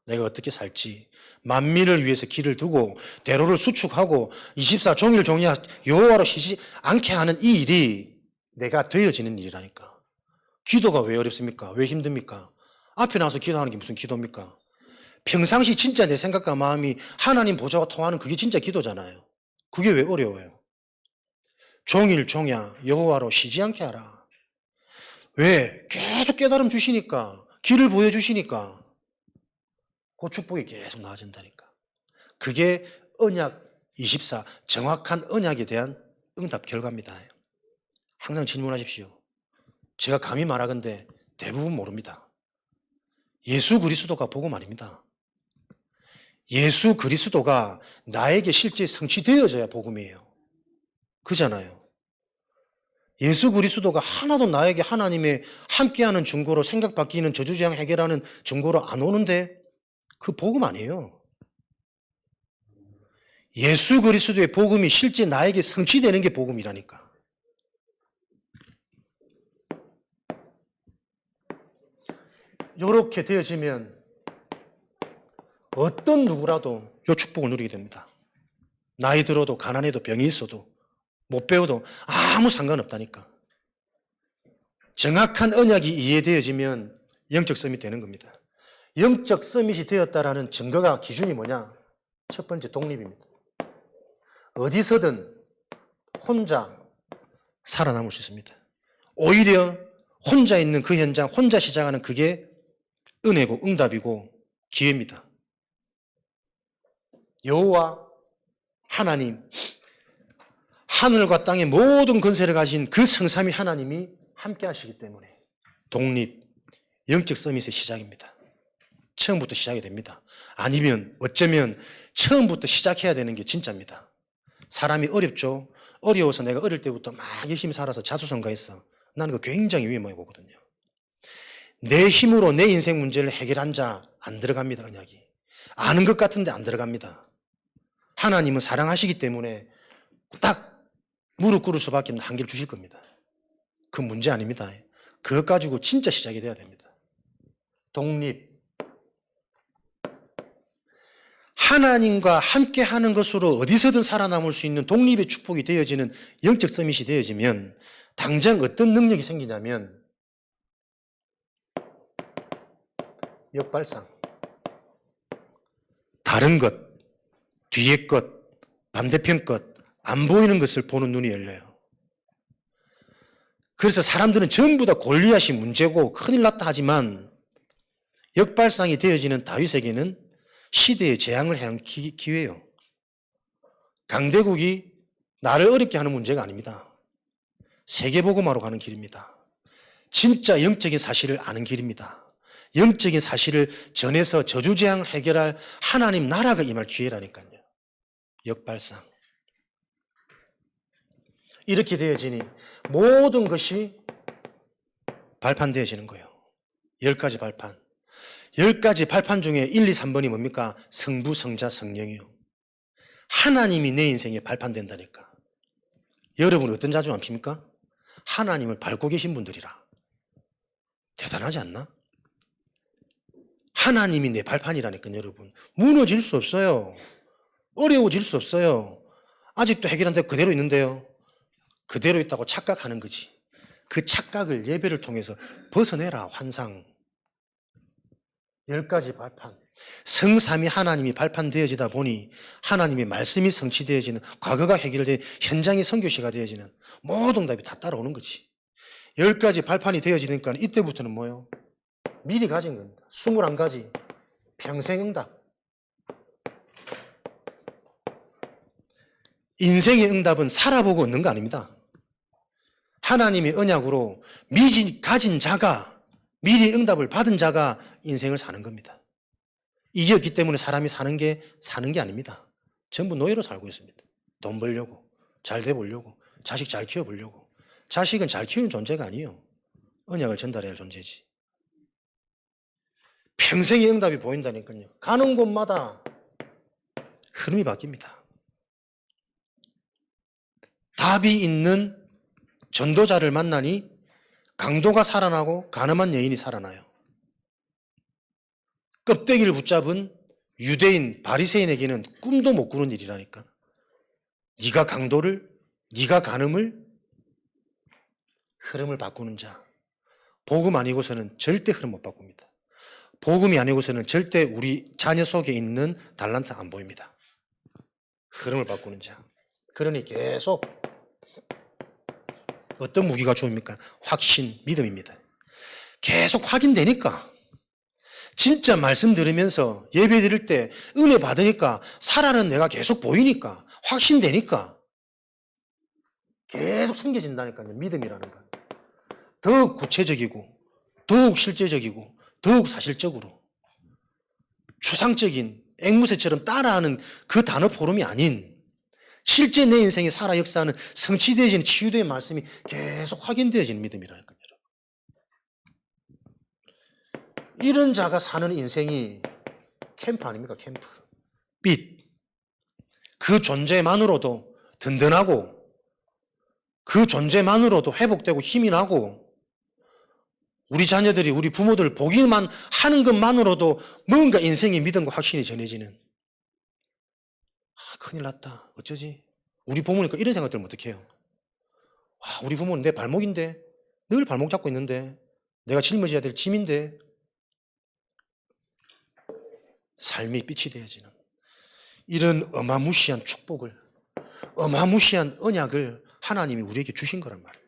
내가 어떻게 살지, 만민을 위해서 길을 두고 대로를 수축하고 24 종일 종야 여호와로 쉬지 않게 하는 이 일이 내가 되어지는 일이라니까. 기도가 왜 어렵습니까? 왜 힘듭니까? 앞에 나와서 기도하는 게 무슨 기도입니까? 평상시 진짜 내 생각과 마음이 하나님 보좌와 통하는 그게 진짜 기도잖아요. 그게 왜 어려워요? 종일 종야 여호와로 쉬지 않게 하라. 왜? 계속 깨달음 주시니까, 길을 보여주시니까 그 축복이 계속 나아진다니까. 그게 언약 24 정확한 언약에 대한 응답 결과입니다. 항상 질문하십시오. 제가 감히 말하건대 대부분 모릅니다. 예수 그리스도가 복음 아닙니다. 예수 그리스도가 나에게 실제 성취되어져야 복음이에요. 그잖아요. 예수 그리스도가 하나도 나에게 하나님의 함께하는 증거로, 생각 바뀌는 저주재앙 해결하는 증거로 안 오는데 그 복음 아니에요. 예수 그리스도의 복음이 실제 나에게 성취되는 게 복음이라니까. 이렇게 되어지면 어떤 누구라도 이 축복을 누리게 됩니다. 나이 들어도 가난해도 병이 있어도 못 배워도 아무 상관없다니까. 정확한 언약이 이해되어지면 영적 서밋이 되는 겁니다. 영적 서밋이 되었다라는 증거가 기준이 뭐냐? 첫 번째 독립입니다. 어디서든 혼자 살아남을 수 있습니다. 오히려 혼자 있는 그 현장, 혼자 시작하는 그게 은혜고 응답이고 기회입니다. 여호와 하나님, 하늘과 땅의 모든 권세를 가진 그 성삼위 하나님이 함께 하시기 때문에 독립, 영적 서밋의 시작입니다. 처음부터 시작이 됩니다. 아니면 어쩌면 처음부터 시작해야 되는 게 진짜입니다. 사람이 어렵죠. 어려워서 내가 어릴 때부터 막 열심히 살아서 자수성가했어. 나는 그거 굉장히 위험하게 보거든요. 내 힘으로 내 인생 문제를 해결한 자 안 들어갑니다. 언약이. 아는 것 같은데 안 들어갑니다. 하나님은 사랑하시기 때문에 딱 무릎 꿇을 수밖에 없는 한계를 주실 겁니다. 그 문제 아닙니다. 그것 가지고 진짜 시작이 돼야 됩니다. 독립. 하나님과 함께 하는 것으로 어디서든 살아남을 수 있는 독립의 축복이 되어지는 영적 서밋이 되어지면 당장 어떤 능력이 생기냐면 역발상. 다른 것, 뒤에 것, 반대편 것, 안 보이는 것을 보는 눈이 열려요. 그래서 사람들은 전부 다 골리앗이 문제고 큰일 났다 하지만 역발상이 되어지는 다윗에게는 시대의 재앙을 향한 기회예요. 강대국이 나를 어렵게 하는 문제가 아닙니다. 세계복음화로 가는 길입니다. 진짜 영적인 사실을 아는 길입니다. 영적인 사실을 전해서 저주재앙을 해결할 하나님 나라가 임할 기회라니까요. 역발상. 이렇게 되어지니 모든 것이 발판되어지는 거예요. 10가지 발판. 10가지 발판 중에 1, 2, 3번이 뭡니까? 성부, 성자, 성령이요. 하나님이 내 인생에 발판된다니까. 여러분 어떤 자주 안 핍니까? 하나님을 밟고 계신 분들이라. 대단하지 않나? 하나님이 내 발판이라니까요, 여러분. 무너질 수 없어요. 어려워질 수 없어요. 아직도 해결한 데 그대로 있는데요. 그대로 있다고 착각하는 거지. 그 착각을 예배를 통해서 벗어내라, 환상. 10가지 발판. 성삼위 하나님이 발판되어지다 보니 하나님의 말씀이 성취되어지는, 과거가 해결된 현장의 선교시가 되어지는 모든 답이 다 따라오는 거지. 10가지 발판이 되어지니까 이때부터는 뭐예요? 미리 가진 겁니다. 21가지 평생 응답. 인생의 응답은 살아보고 얻는 거 아닙니다. 하나님의 언약으로 미리 가진 자가, 미리 응답을 받은 자가 인생을 사는 겁니다. 이겼기 때문에 사람이 사는 게 아닙니다. 전부 노예로 살고 있습니다. 돈 벌려고, 잘 돼 보려고, 자식 잘 키워보려고. 자식은 잘 키우는 존재가 아니에요. 언약을 전달해야 할 존재지. 평생의 응답이 보인다니까요. 가는 곳마다 흐름이 바뀝니다. 답이 있는 전도자를 만나니 강도가 살아나고 가늠한 여인이 살아나요. 껍데기를 붙잡은 유대인 바리새인에게는 꿈도 못 꾸는 일이라니까. 네가 강도를, 네가 간음을, 흐름을 바꾸는 자. 복음 아니고서는 절대 흐름 못 바꿉니다. 복음이 아니고서는 절대 우리 자녀 속에 있는 달란트 안 보입니다. 흐름을 바꾸는 자. 그러니 계속 어떤 무기가 좋습니까? 확신, 믿음입니다. 계속 확인되니까. 진짜 말씀 들으면서 예배 드릴 때 은혜 받으니까 살아는 내가 계속 보이니까 확신되니까 계속 생겨진다니까요. 믿음이라는 건. 더욱 구체적이고 더욱 실제적이고 더욱 사실적으로 추상적인 앵무새처럼 따라하는 그 단어 포럼이 아닌 실제 내 인생에 살아 역사하는 성취되어지는 치유된 말씀이 계속 확인되어지는 믿음이라니까요. 이런 자가 사는 인생이 캠프 아닙니까? 캠프. 빛. 그 존재만으로도 든든하고 그 존재만으로도 회복되고 힘이 나고 우리 자녀들이 우리 부모들 보기만 하는 것만으로도 뭔가 인생의 믿음과 확신이 전해지는 큰일 났다. 어쩌지? 우리 부모니까 이런 생각 들면 어떡해요? 우리 부모는 내 발목인데 늘 발목 잡고 있는데 내가 짊어져야 될 짐인데 삶이 빛이 되어지는 이런 어마무시한 축복을 어마무시한 언약을 하나님이 우리에게 주신 거란 말이에요.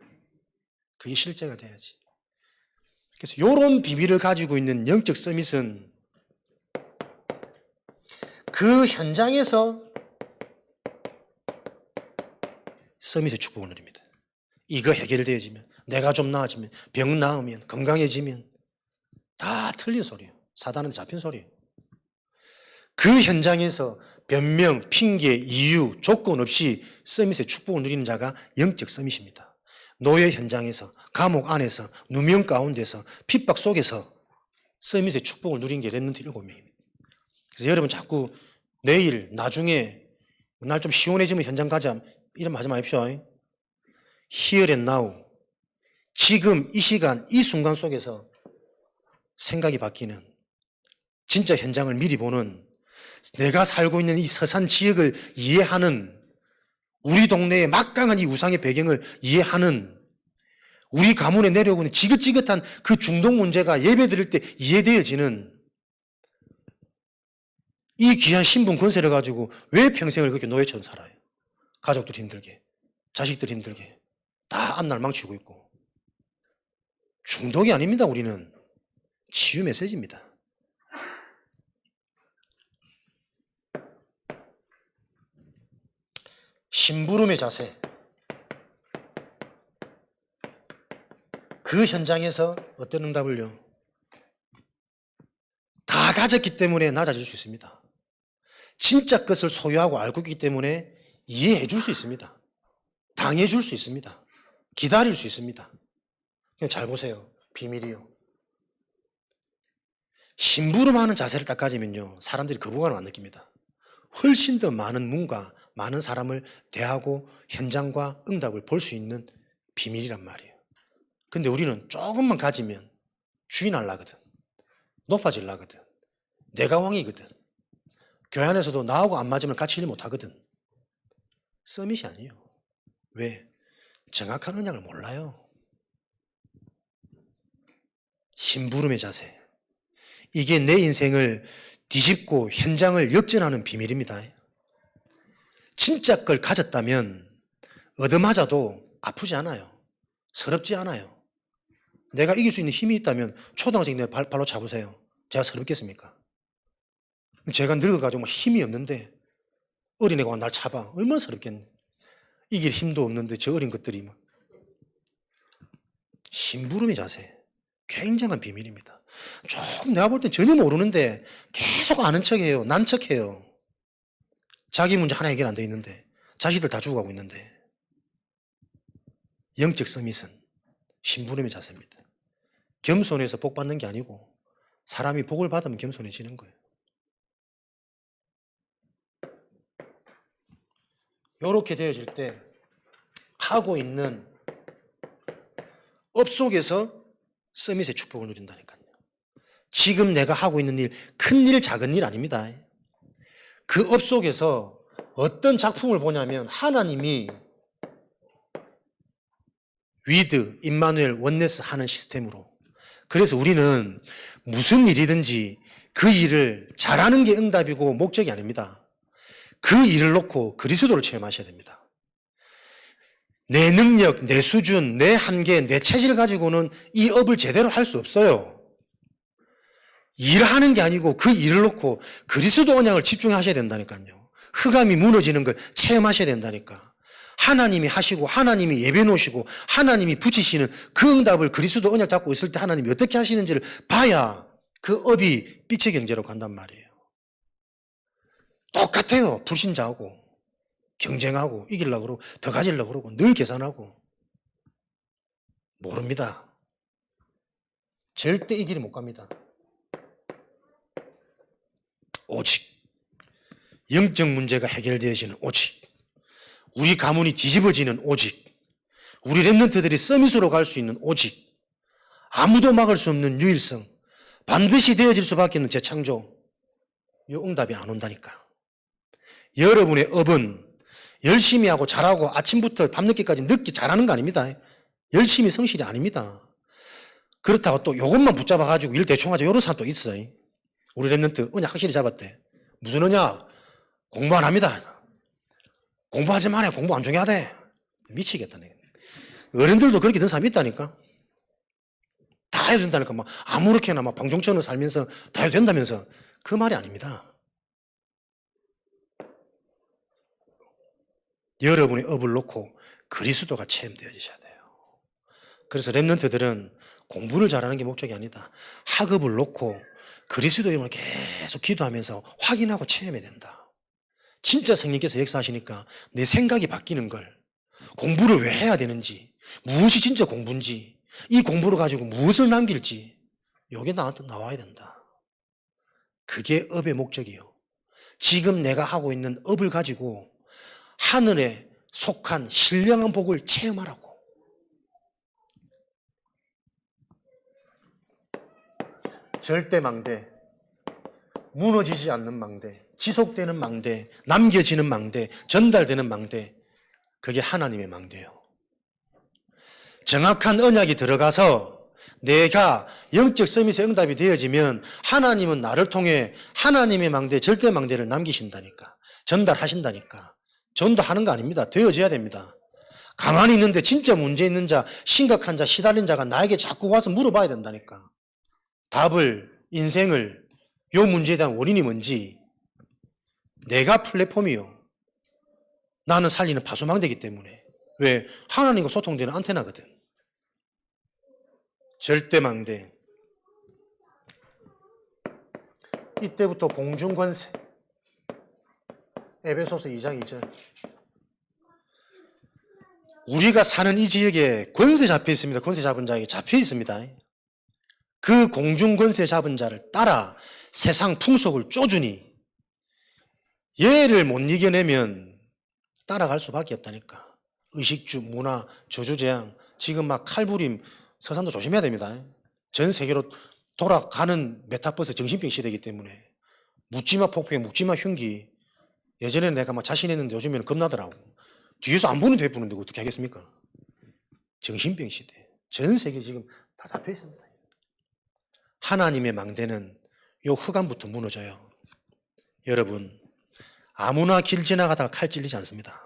그게 실제가 돼야지. 그래서 이런 비밀을 가지고 있는 영적 서밋은 그 현장에서 서밋의 축복을 누립니다. 이거 해결되어지면 내가 좀 나아지면 병 나으면 건강해지면 다 틀린 소리예요. 사단은 잡힌 소리예요. 그 현장에서 변명, 핑계, 이유, 조건 없이 서밋의 축복을 누리는 자가 영적 서밋입니다. 노예 현장에서, 감옥 안에서, 누명 가운데서, 핍박 속에서 서밋의 축복을 누린 게 렘넌트 7명입니다. 그래서 여러분 자꾸 내일, 나중에 날 좀 시원해지면 현장 가자 이러면 하지 마십시오. Here and now, 지금 이 시간, 이 순간 속에서 생각이 바뀌는 진짜 현장을 미리 보는 내가 살고 있는 이 서산 지역을 이해하는 우리 동네의 막강한 이 우상의 배경을 이해하는 우리 가문에 내려오는 지긋지긋한 그 중동 문제가 예배 드릴 때 이해되어지는 이 귀한 신분 권세를 가지고 왜 평생을 그렇게 노예처럼 살아요? 가족들 힘들게, 자식들 힘들게 다 앞날 망치고 있고. 중독이 아닙니다. 우리는 치유 메시지입니다. 심부름의 자세. 그 현장에서 어떤 응답을요? 다 가졌기 때문에 낮아질 수 있습니다. 진짜 것을 소유하고 알고 있기 때문에 이해해 줄 수 있습니다. 당해 줄 수 있습니다. 기다릴 수 있습니다. 그냥 잘 보세요. 비밀이요. 심부름하는 자세를 딱 가지면요, 사람들이 거부감을 안 느낍니다. 훨씬 더 많은 문과 많은 사람을 대하고 현장과 응답을 볼 수 있는 비밀이란 말이에요. 근데 우리는 조금만 가지면 주인하려거든. 높아지려거든. 내가 왕이거든. 교회 안에서도 나하고 안 맞으면 같이 일 못하거든. 서밋이 아니에요. 왜? 정확한 언약을 몰라요. 심부름의 자세. 이게 내 인생을 뒤집고 현장을 역전하는 비밀입니다. 진짜 걸 가졌다면 얻어맞아도 아프지 않아요. 서럽지 않아요. 내가 이길 수 있는 힘이 있다면 초등학생 내 발로 잡으세요. 제가 서럽겠습니까? 제가 늙어가지고 뭐 힘이 없는데 어린애가 와 날 잡아. 얼마나 서럽겠네. 이길 힘도 없는데 저 어린 것들이 막. 심부름의 자세. 굉장한 비밀입니다. 조금 내가 볼 땐 전혀 모르는데 계속 아는 척해요. 난 척해요. 자기 문제 하나 해결 안 돼 있는데 자식들 다 죽어가고 있는데. 영적 서밋은 심부름의 자세입니다. 겸손해서 복 받는 게 아니고 사람이 복을 받으면 겸손해지는 거예요. 이렇게 되어질 때 하고 있는 업 속에서 서밋의 축복을 누린다니까요. 지금 내가 하고 있는 일, 큰 일, 작은 일 아닙니다. 그 업 속에서 어떤 작품을 보냐면 하나님이 위드, 임마누엘, 원네스 하는 시스템으로. 그래서 우리는 무슨 일이든지 그 일을 잘하는 게 응답이고 목적이 아닙니다. 그 일을 놓고 그리스도를 체험하셔야 됩니다. 내 능력, 내 수준, 내 한계, 내 체질 가지고는 이 업을 제대로 할 수 없어요. 일하는 게 아니고 그 일을 놓고 그리스도 언약을 집중하셔야 된다니까요. 흑암이 무너지는 걸 체험하셔야 된다니까. 하나님이 하시고 하나님이 예배 놓으시고 하나님이 붙이시는 그 응답을 그리스도 언약 잡고 있을 때 하나님이 어떻게 하시는지를 봐야 그 업이 빛의 경제로 간단 말이에요. 똑같아요. 불신자하고 경쟁하고 이기려고 그러고 더 가지려고 그러고 늘 계산하고 모릅니다. 절대 이 길이 못 갑니다. 오직 영적 문제가 해결되어지는 오직 우리 가문이 뒤집어지는 오직 우리 랩런트들이 서밋으로 갈 수 있는 오직 아무도 막을 수 없는 유일성 반드시 되어질 수밖에 없는 재창조 이 응답이 안 온다니까. 여러분의 업은 열심히 하고 잘하고 아침부터 밤늦게까지 늦게 잘하는 거 아닙니다. 열심히 성실이 아닙니다. 그렇다고 또 이것만 붙잡아가지고 일 대충 하자 이런 사람 또 있어요. 우리 랩런트 언약 확실히 잡았대. 무슨 언약? 공부 안 합니다. 공부하지만 해. 공부 안 중요하대. 미치겠다네. 어른들도 그렇게 된 사람이 있다니까. 다 해도 된다니까. 막 아무렇게나 막 방종처럼 살면서 다 해도 된다면서 그 말이 아닙니다. 여러분의 업을 놓고 그리스도가 체험되어지셔야 돼요. 그래서 랩런트들은 공부를 잘하는 게 목적이 아니다. 학업을 놓고 그리스도 이름으로 계속 기도하면서 확인하고 체험해야 된다. 진짜 성령께서 역사하시니까 내 생각이 바뀌는 걸, 공부를 왜 해야 되는지, 무엇이 진짜 공부인지, 이 공부를 가지고 무엇을 남길지 이게 나한테 나와야 된다. 그게 업의 목적이요. 지금 내가 하고 있는 업을 가지고 하늘에 속한 신령한 복을 체험하라고. 절대 망대, 무너지지 않는 망대, 지속되는 망대, 남겨지는 망대, 전달되는 망대, 그게 하나님의 망대예요. 정확한 언약이 들어가서 내가 영적 서밋의 응답이 되어지면 하나님은 나를 통해 하나님의 망대, 절대 망대를 남기신다니까. 전달하신다니까. 전도하는 거 아닙니다. 되어져야 됩니다. 가만히 있는데 진짜 문제 있는 자, 심각한 자, 시달린 자가 나에게 자꾸 와서 물어봐야 된다니까. 답을, 인생을, 요 문제에 대한 원인이 뭔지. 내가 플랫폼이요. 나는 살리는 파수망대이기 때문에. 왜? 하나님과 소통되는 안테나거든. 절대망대. 이때부터 공중권세. 에베소서 2장 2절. 우리가 사는 이 지역에 권세 잡혀 있습니다. 권세 잡은 자에게 잡혀 있습니다. 그 공중권세 잡은 자를 따라 세상 풍속을 쪼주니 얘를 못 이겨내면 따라갈 수밖에 없다니까. 의식주, 문화, 저주재앙, 지금 막 칼부림, 서산도 조심해야 됩니다. 전 세계로 돌아가는 메타버스 정신병 시대이기 때문에 묻지마 폭풍, 묻지마 흉기. 예전에 내가 막 자신했는데 요즘에는 겁나더라고. 뒤에서 안 보는 데 부는데 어떻게 하겠습니까? 정신병 시대. 전 세계 지금 다 잡혀 있습니다. 하나님의 망대는 요 흑암부터 무너져요. 여러분, 아무나 길 지나가다가 칼 찔리지 않습니다.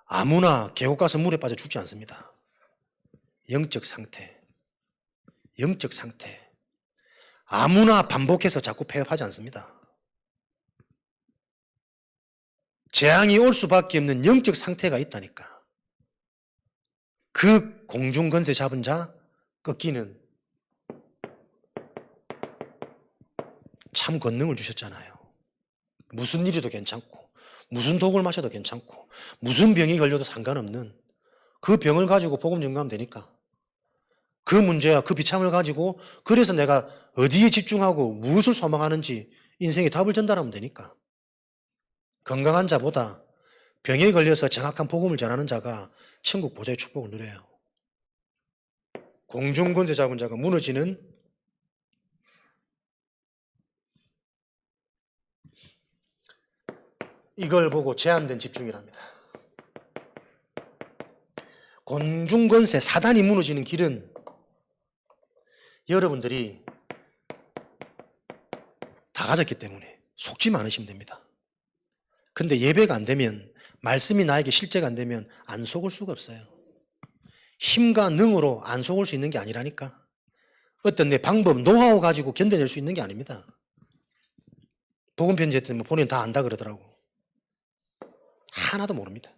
아무나 계곡 가서 물에 빠져 죽지 않습니다. 영적 상태. 영적 상태. 아무나 반복해서 자꾸 폐업하지 않습니다. 재앙이 올 수밖에 없는 영적 상태가 있다니까. 그 공중권세 잡은 자 꺾이는 참 권능을 주셨잖아요. 무슨 일이도 괜찮고 무슨 독을 마셔도 괜찮고 무슨 병이 걸려도 상관없는 그 병을 가지고 복음 전가하면 되니까. 그 문제와 그 비참을 가지고 그래서 내가 어디에 집중하고 무엇을 소망하는지 인생의 답을 전달하면 되니까. 건강한 자보다 병에 걸려서 정확한 복음을 전하는 자가 천국 보좌의 축복을 누려요. 공중권세 잡은 자가 무너지는 이걸 보고 제한된 집중이랍니다. 곤중건세 사단이 무너지는 길은 여러분들이 다 가졌기 때문에 속지 않으시면 됩니다. 근데 예배가 안 되면, 말씀이 나에게 실제가 안 되면 안 속을 수가 없어요. 힘과 능으로 안 속을 수 있는 게 아니라니까. 어떤 내 방법, 노하우 가지고 견뎌낼 수 있는 게 아닙니다. 복음 편지 했더니 뭐 본인 다 안다 그러더라고. 하나도 모릅니다.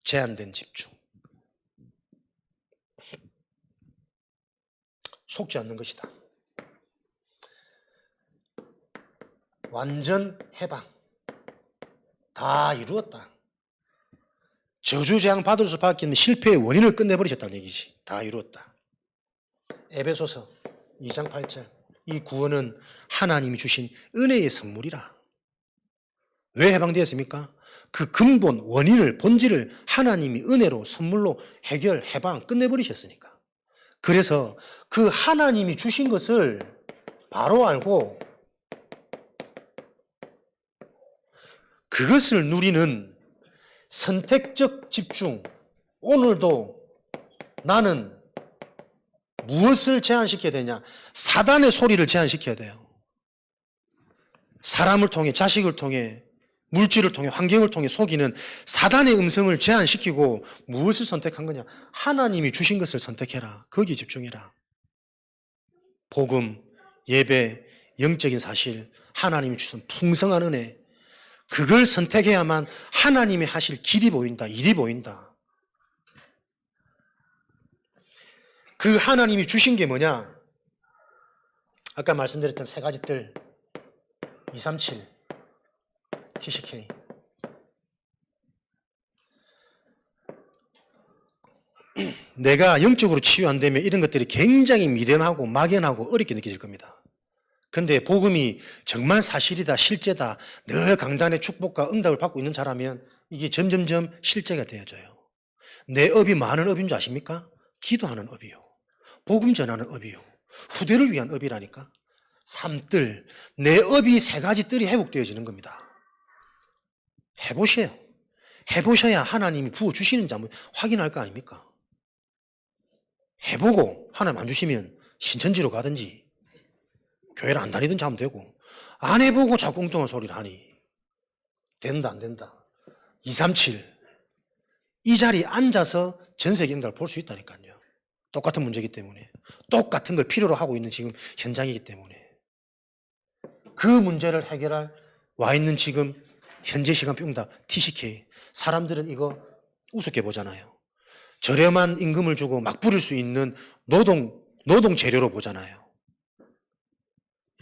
제한된 집중. 속지 않는 것이다. 완전 해방. 다 이루었다. 저주재앙 받을 수밖에 없는 실패의 원인을 끝내버리셨다는 얘기지. 다 이루었다. 에베소서 2장 8절. 이 구원은 하나님이 주신 은혜의 선물이라. 왜 해방되었습니까? 그 근본, 원인을, 본질을 하나님이 은혜로, 선물로 해결, 해방, 끝내버리셨으니까. 그래서 그 하나님이 주신 것을 바로 알고 그것을 누리는 선택적 집중. 오늘도 나는 무엇을 제한시켜야 되냐? 사단의 소리를 제한시켜야 돼요. 사람을 통해, 자식을 통해, 물질을 통해, 환경을 통해 속이는 사단의 음성을 제한시키고 무엇을 선택한 거냐? 하나님이 주신 것을 선택해라. 거기에 집중해라. 복음, 예배, 영적인 사실, 하나님이 주신 풍성한 은혜, 그걸 선택해야만 하나님이 하실 길이 보인다, 일이 보인다. 그 하나님이 주신 게 뭐냐? 아까 말씀드렸던 세 가지 뜰, 237, TCK. 내가 영적으로 치유 안 되면 이런 것들이 굉장히 미련하고 막연하고 어렵게 느껴질 겁니다. 근데 복음이 정말 사실이다, 실제다, 늘 강단의 축복과 응답을 받고 있는 자라면 이게 점점점 실제가 되어져요. 내 업이 많은 업인 줄 아십니까? 기도하는 업이요. 복음 전하는 업이요. 후대를 위한 업이라니까. 3뜰, 내 업이 세 가지 뜰이 회복되어지는 겁니다. 해보세요. 해보셔야 하나님이 부어주시는지 한번 확인할 거 아닙니까? 해보고 하나님 안 주시면 신천지로 가든지 교회를 안 다니든지 하면 되고, 안 해보고 자꾸 엉뚱한 소리를 하니 된다 안 된다. 237, 이 자리에 앉아서 전세계 응답을 볼 수 있다니까요. 똑같은 문제이기 때문에, 똑같은 걸 필요로 하고 있는 지금 현장이기 때문에, 그 문제를 해결할 와 있는 지금 현재 시간표 응답 TCK. 사람들은 이거 우습게 보잖아요. 저렴한 임금을 주고 막 부릴 수 있는 노동 재료로 보잖아요.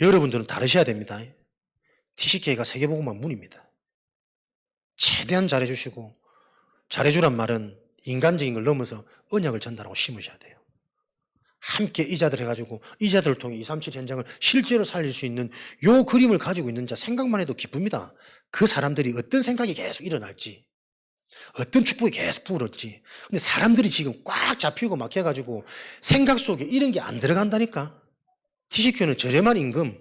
여러분들은 다르셔야 됩니다. TCK가 세계복음화 문입니다. 최대한 잘해주시고, 잘해주란 말은 인간적인 걸 넘어서 언약을 전달하고 심으셔야 돼요. 함께 이자들 해가지고 이자들을 통해 237 현장을 실제로 살릴 수 있는 요 그림을 가지고 있는 자 생각만 해도 기쁩니다. 그 사람들이 어떤 생각이 계속 일어날지, 어떤 축복이 계속 부을지. 근데 사람들이 지금 꽉 잡히고 막혀가지고 생각 속에 이런 게 안 들어간다니까. TCK는 저렴한 임금,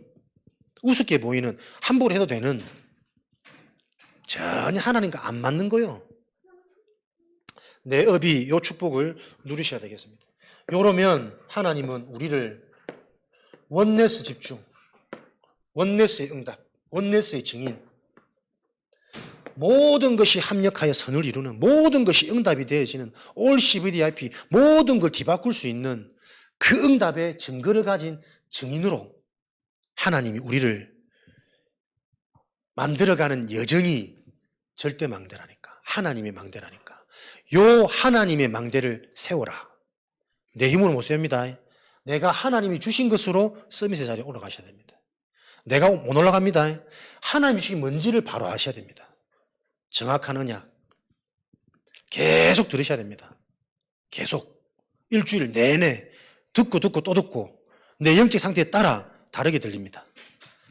우습게 보이는, 함부로 해도 되는, 전혀 하나님과 안 맞는 거요. 내 업이 요 축복을 누리셔야 되겠습니다. 요러면 하나님은 우리를 원네스 집중, 원네스의 응답, 원네스의 증인, 모든 것이 합력하여 선을 이루는, 모든 것이 응답이 되어지는 올 CVDIP, 모든 걸 뒤바꿀 수 있는 그 응답의 증거를 가진 증인으로 하나님이 우리를 만들어가는 여정이 절대 망대라니까. 하나님의 망대라니까. 요 하나님의 망대를 세워라. 내 힘으로 못 세웁니다. 내가 하나님이 주신 것으로 서밋의 자리에 올라가셔야 됩니다. 내가 못 올라갑니다. 하나님이 주신 뭔지를 바로 아셔야 됩니다. 정확한 언약 계속 들으셔야 됩니다. 계속 일주일 내내 듣고 또 듣고 내 영적 상태에 따라 다르게 들립니다.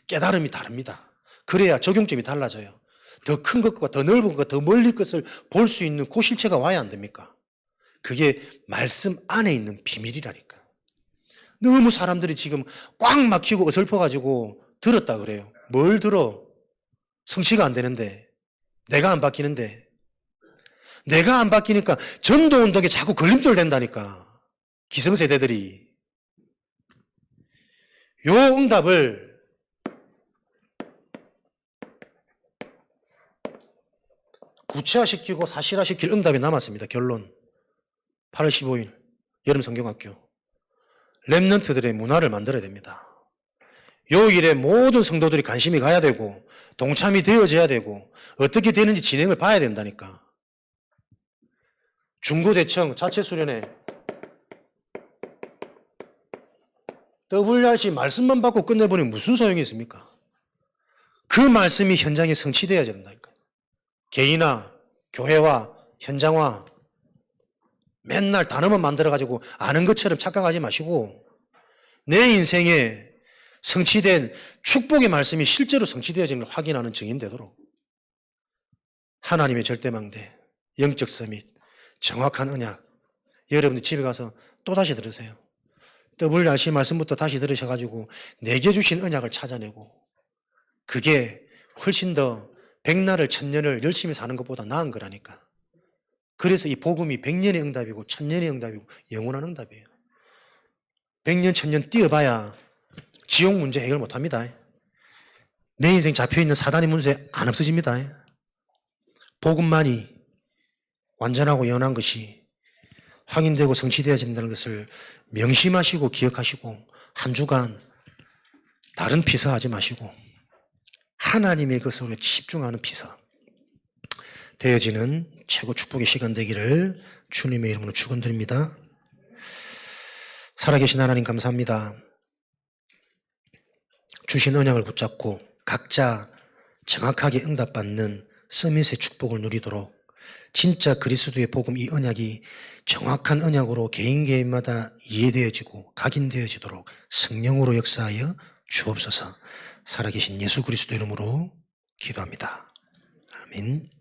깨달음이 다릅니다. 그래야 적용점이 달라져요. 더 큰 것과 더 넓은 것과 더 멀리 것을 볼 수 있는 그 실체가 와야 안 됩니까? 그게 말씀 안에 있는 비밀이라니까. 너무 사람들이 지금 꽉 막히고 어설퍼가지고 들었다 그래요. 뭘 들어? 성취가 안 되는데, 내가 안 바뀌는데, 내가 안 바뀌니까 전도운동에 자꾸 걸림돌 된다니까. 기성세대들이. 요 응답을 구체화시키고 사실화시킬 응답이 남았습니다. 결론. 8월 15일 여름 성경학교. 렘넌트들의 문화를 만들어야 됩니다. 요 일에 모든 성도들이 관심이 가야 되고 동참이 되어져야 되고 어떻게 되는지 진행을 봐야 된다니까. 중고대청 자체수련회 WRC 말씀만 받고 끝내버리면 무슨 소용이 있습니까? 그 말씀이 현장에 성취되어야 된다니까. 개인화, 교회화, 현장화 맨날 단어만 만들어가지고 아는 것처럼 착각하지 마시고 내 인생에 성취된 축복의 말씀이 실제로 성취되어지는 걸 확인하는 증인 되도록 하나님의 절대망대, 영적 서밋, 정확한 언약 여러분들 집에 가서 또다시 들으세요. WRC 말씀부터 다시 들으셔가지고 내게 주신 언약을 찾아내고 그게 훨씬 더 백날을 천년을 열심히 사는 것보다 나은 거라니까. 그래서 이 복음이 100년의 응답이고 1000년의 응답이고 영원한 응답이에요. 100년 1000년 뛰어봐야 지옥 문제 해결 못합니다. 내 인생 잡혀있는 사단의 문제 안 없어집니다. 복음만이 완전하고 연한 것이 확인되고 성취되어진다는 것을 명심하시고 기억하시고 한 주간 다른 피서하지 마시고 하나님의 것으로 집중하는 피서 되어지는 최고 축복의 시간 되기를 주님의 이름으로 축원드립니다. 살아계신 하나님 감사합니다. 주신 언약을 붙잡고 각자 정확하게 응답받는 서밋의 축복을 누리도록 진짜 그리스도의 복음 이 언약이 정확한 언약으로 개인마다 이해되어지고 각인되어지도록 성령으로 역사하여 주옵소서. 살아계신 예수 그리스도 이름으로 기도합니다. 아멘.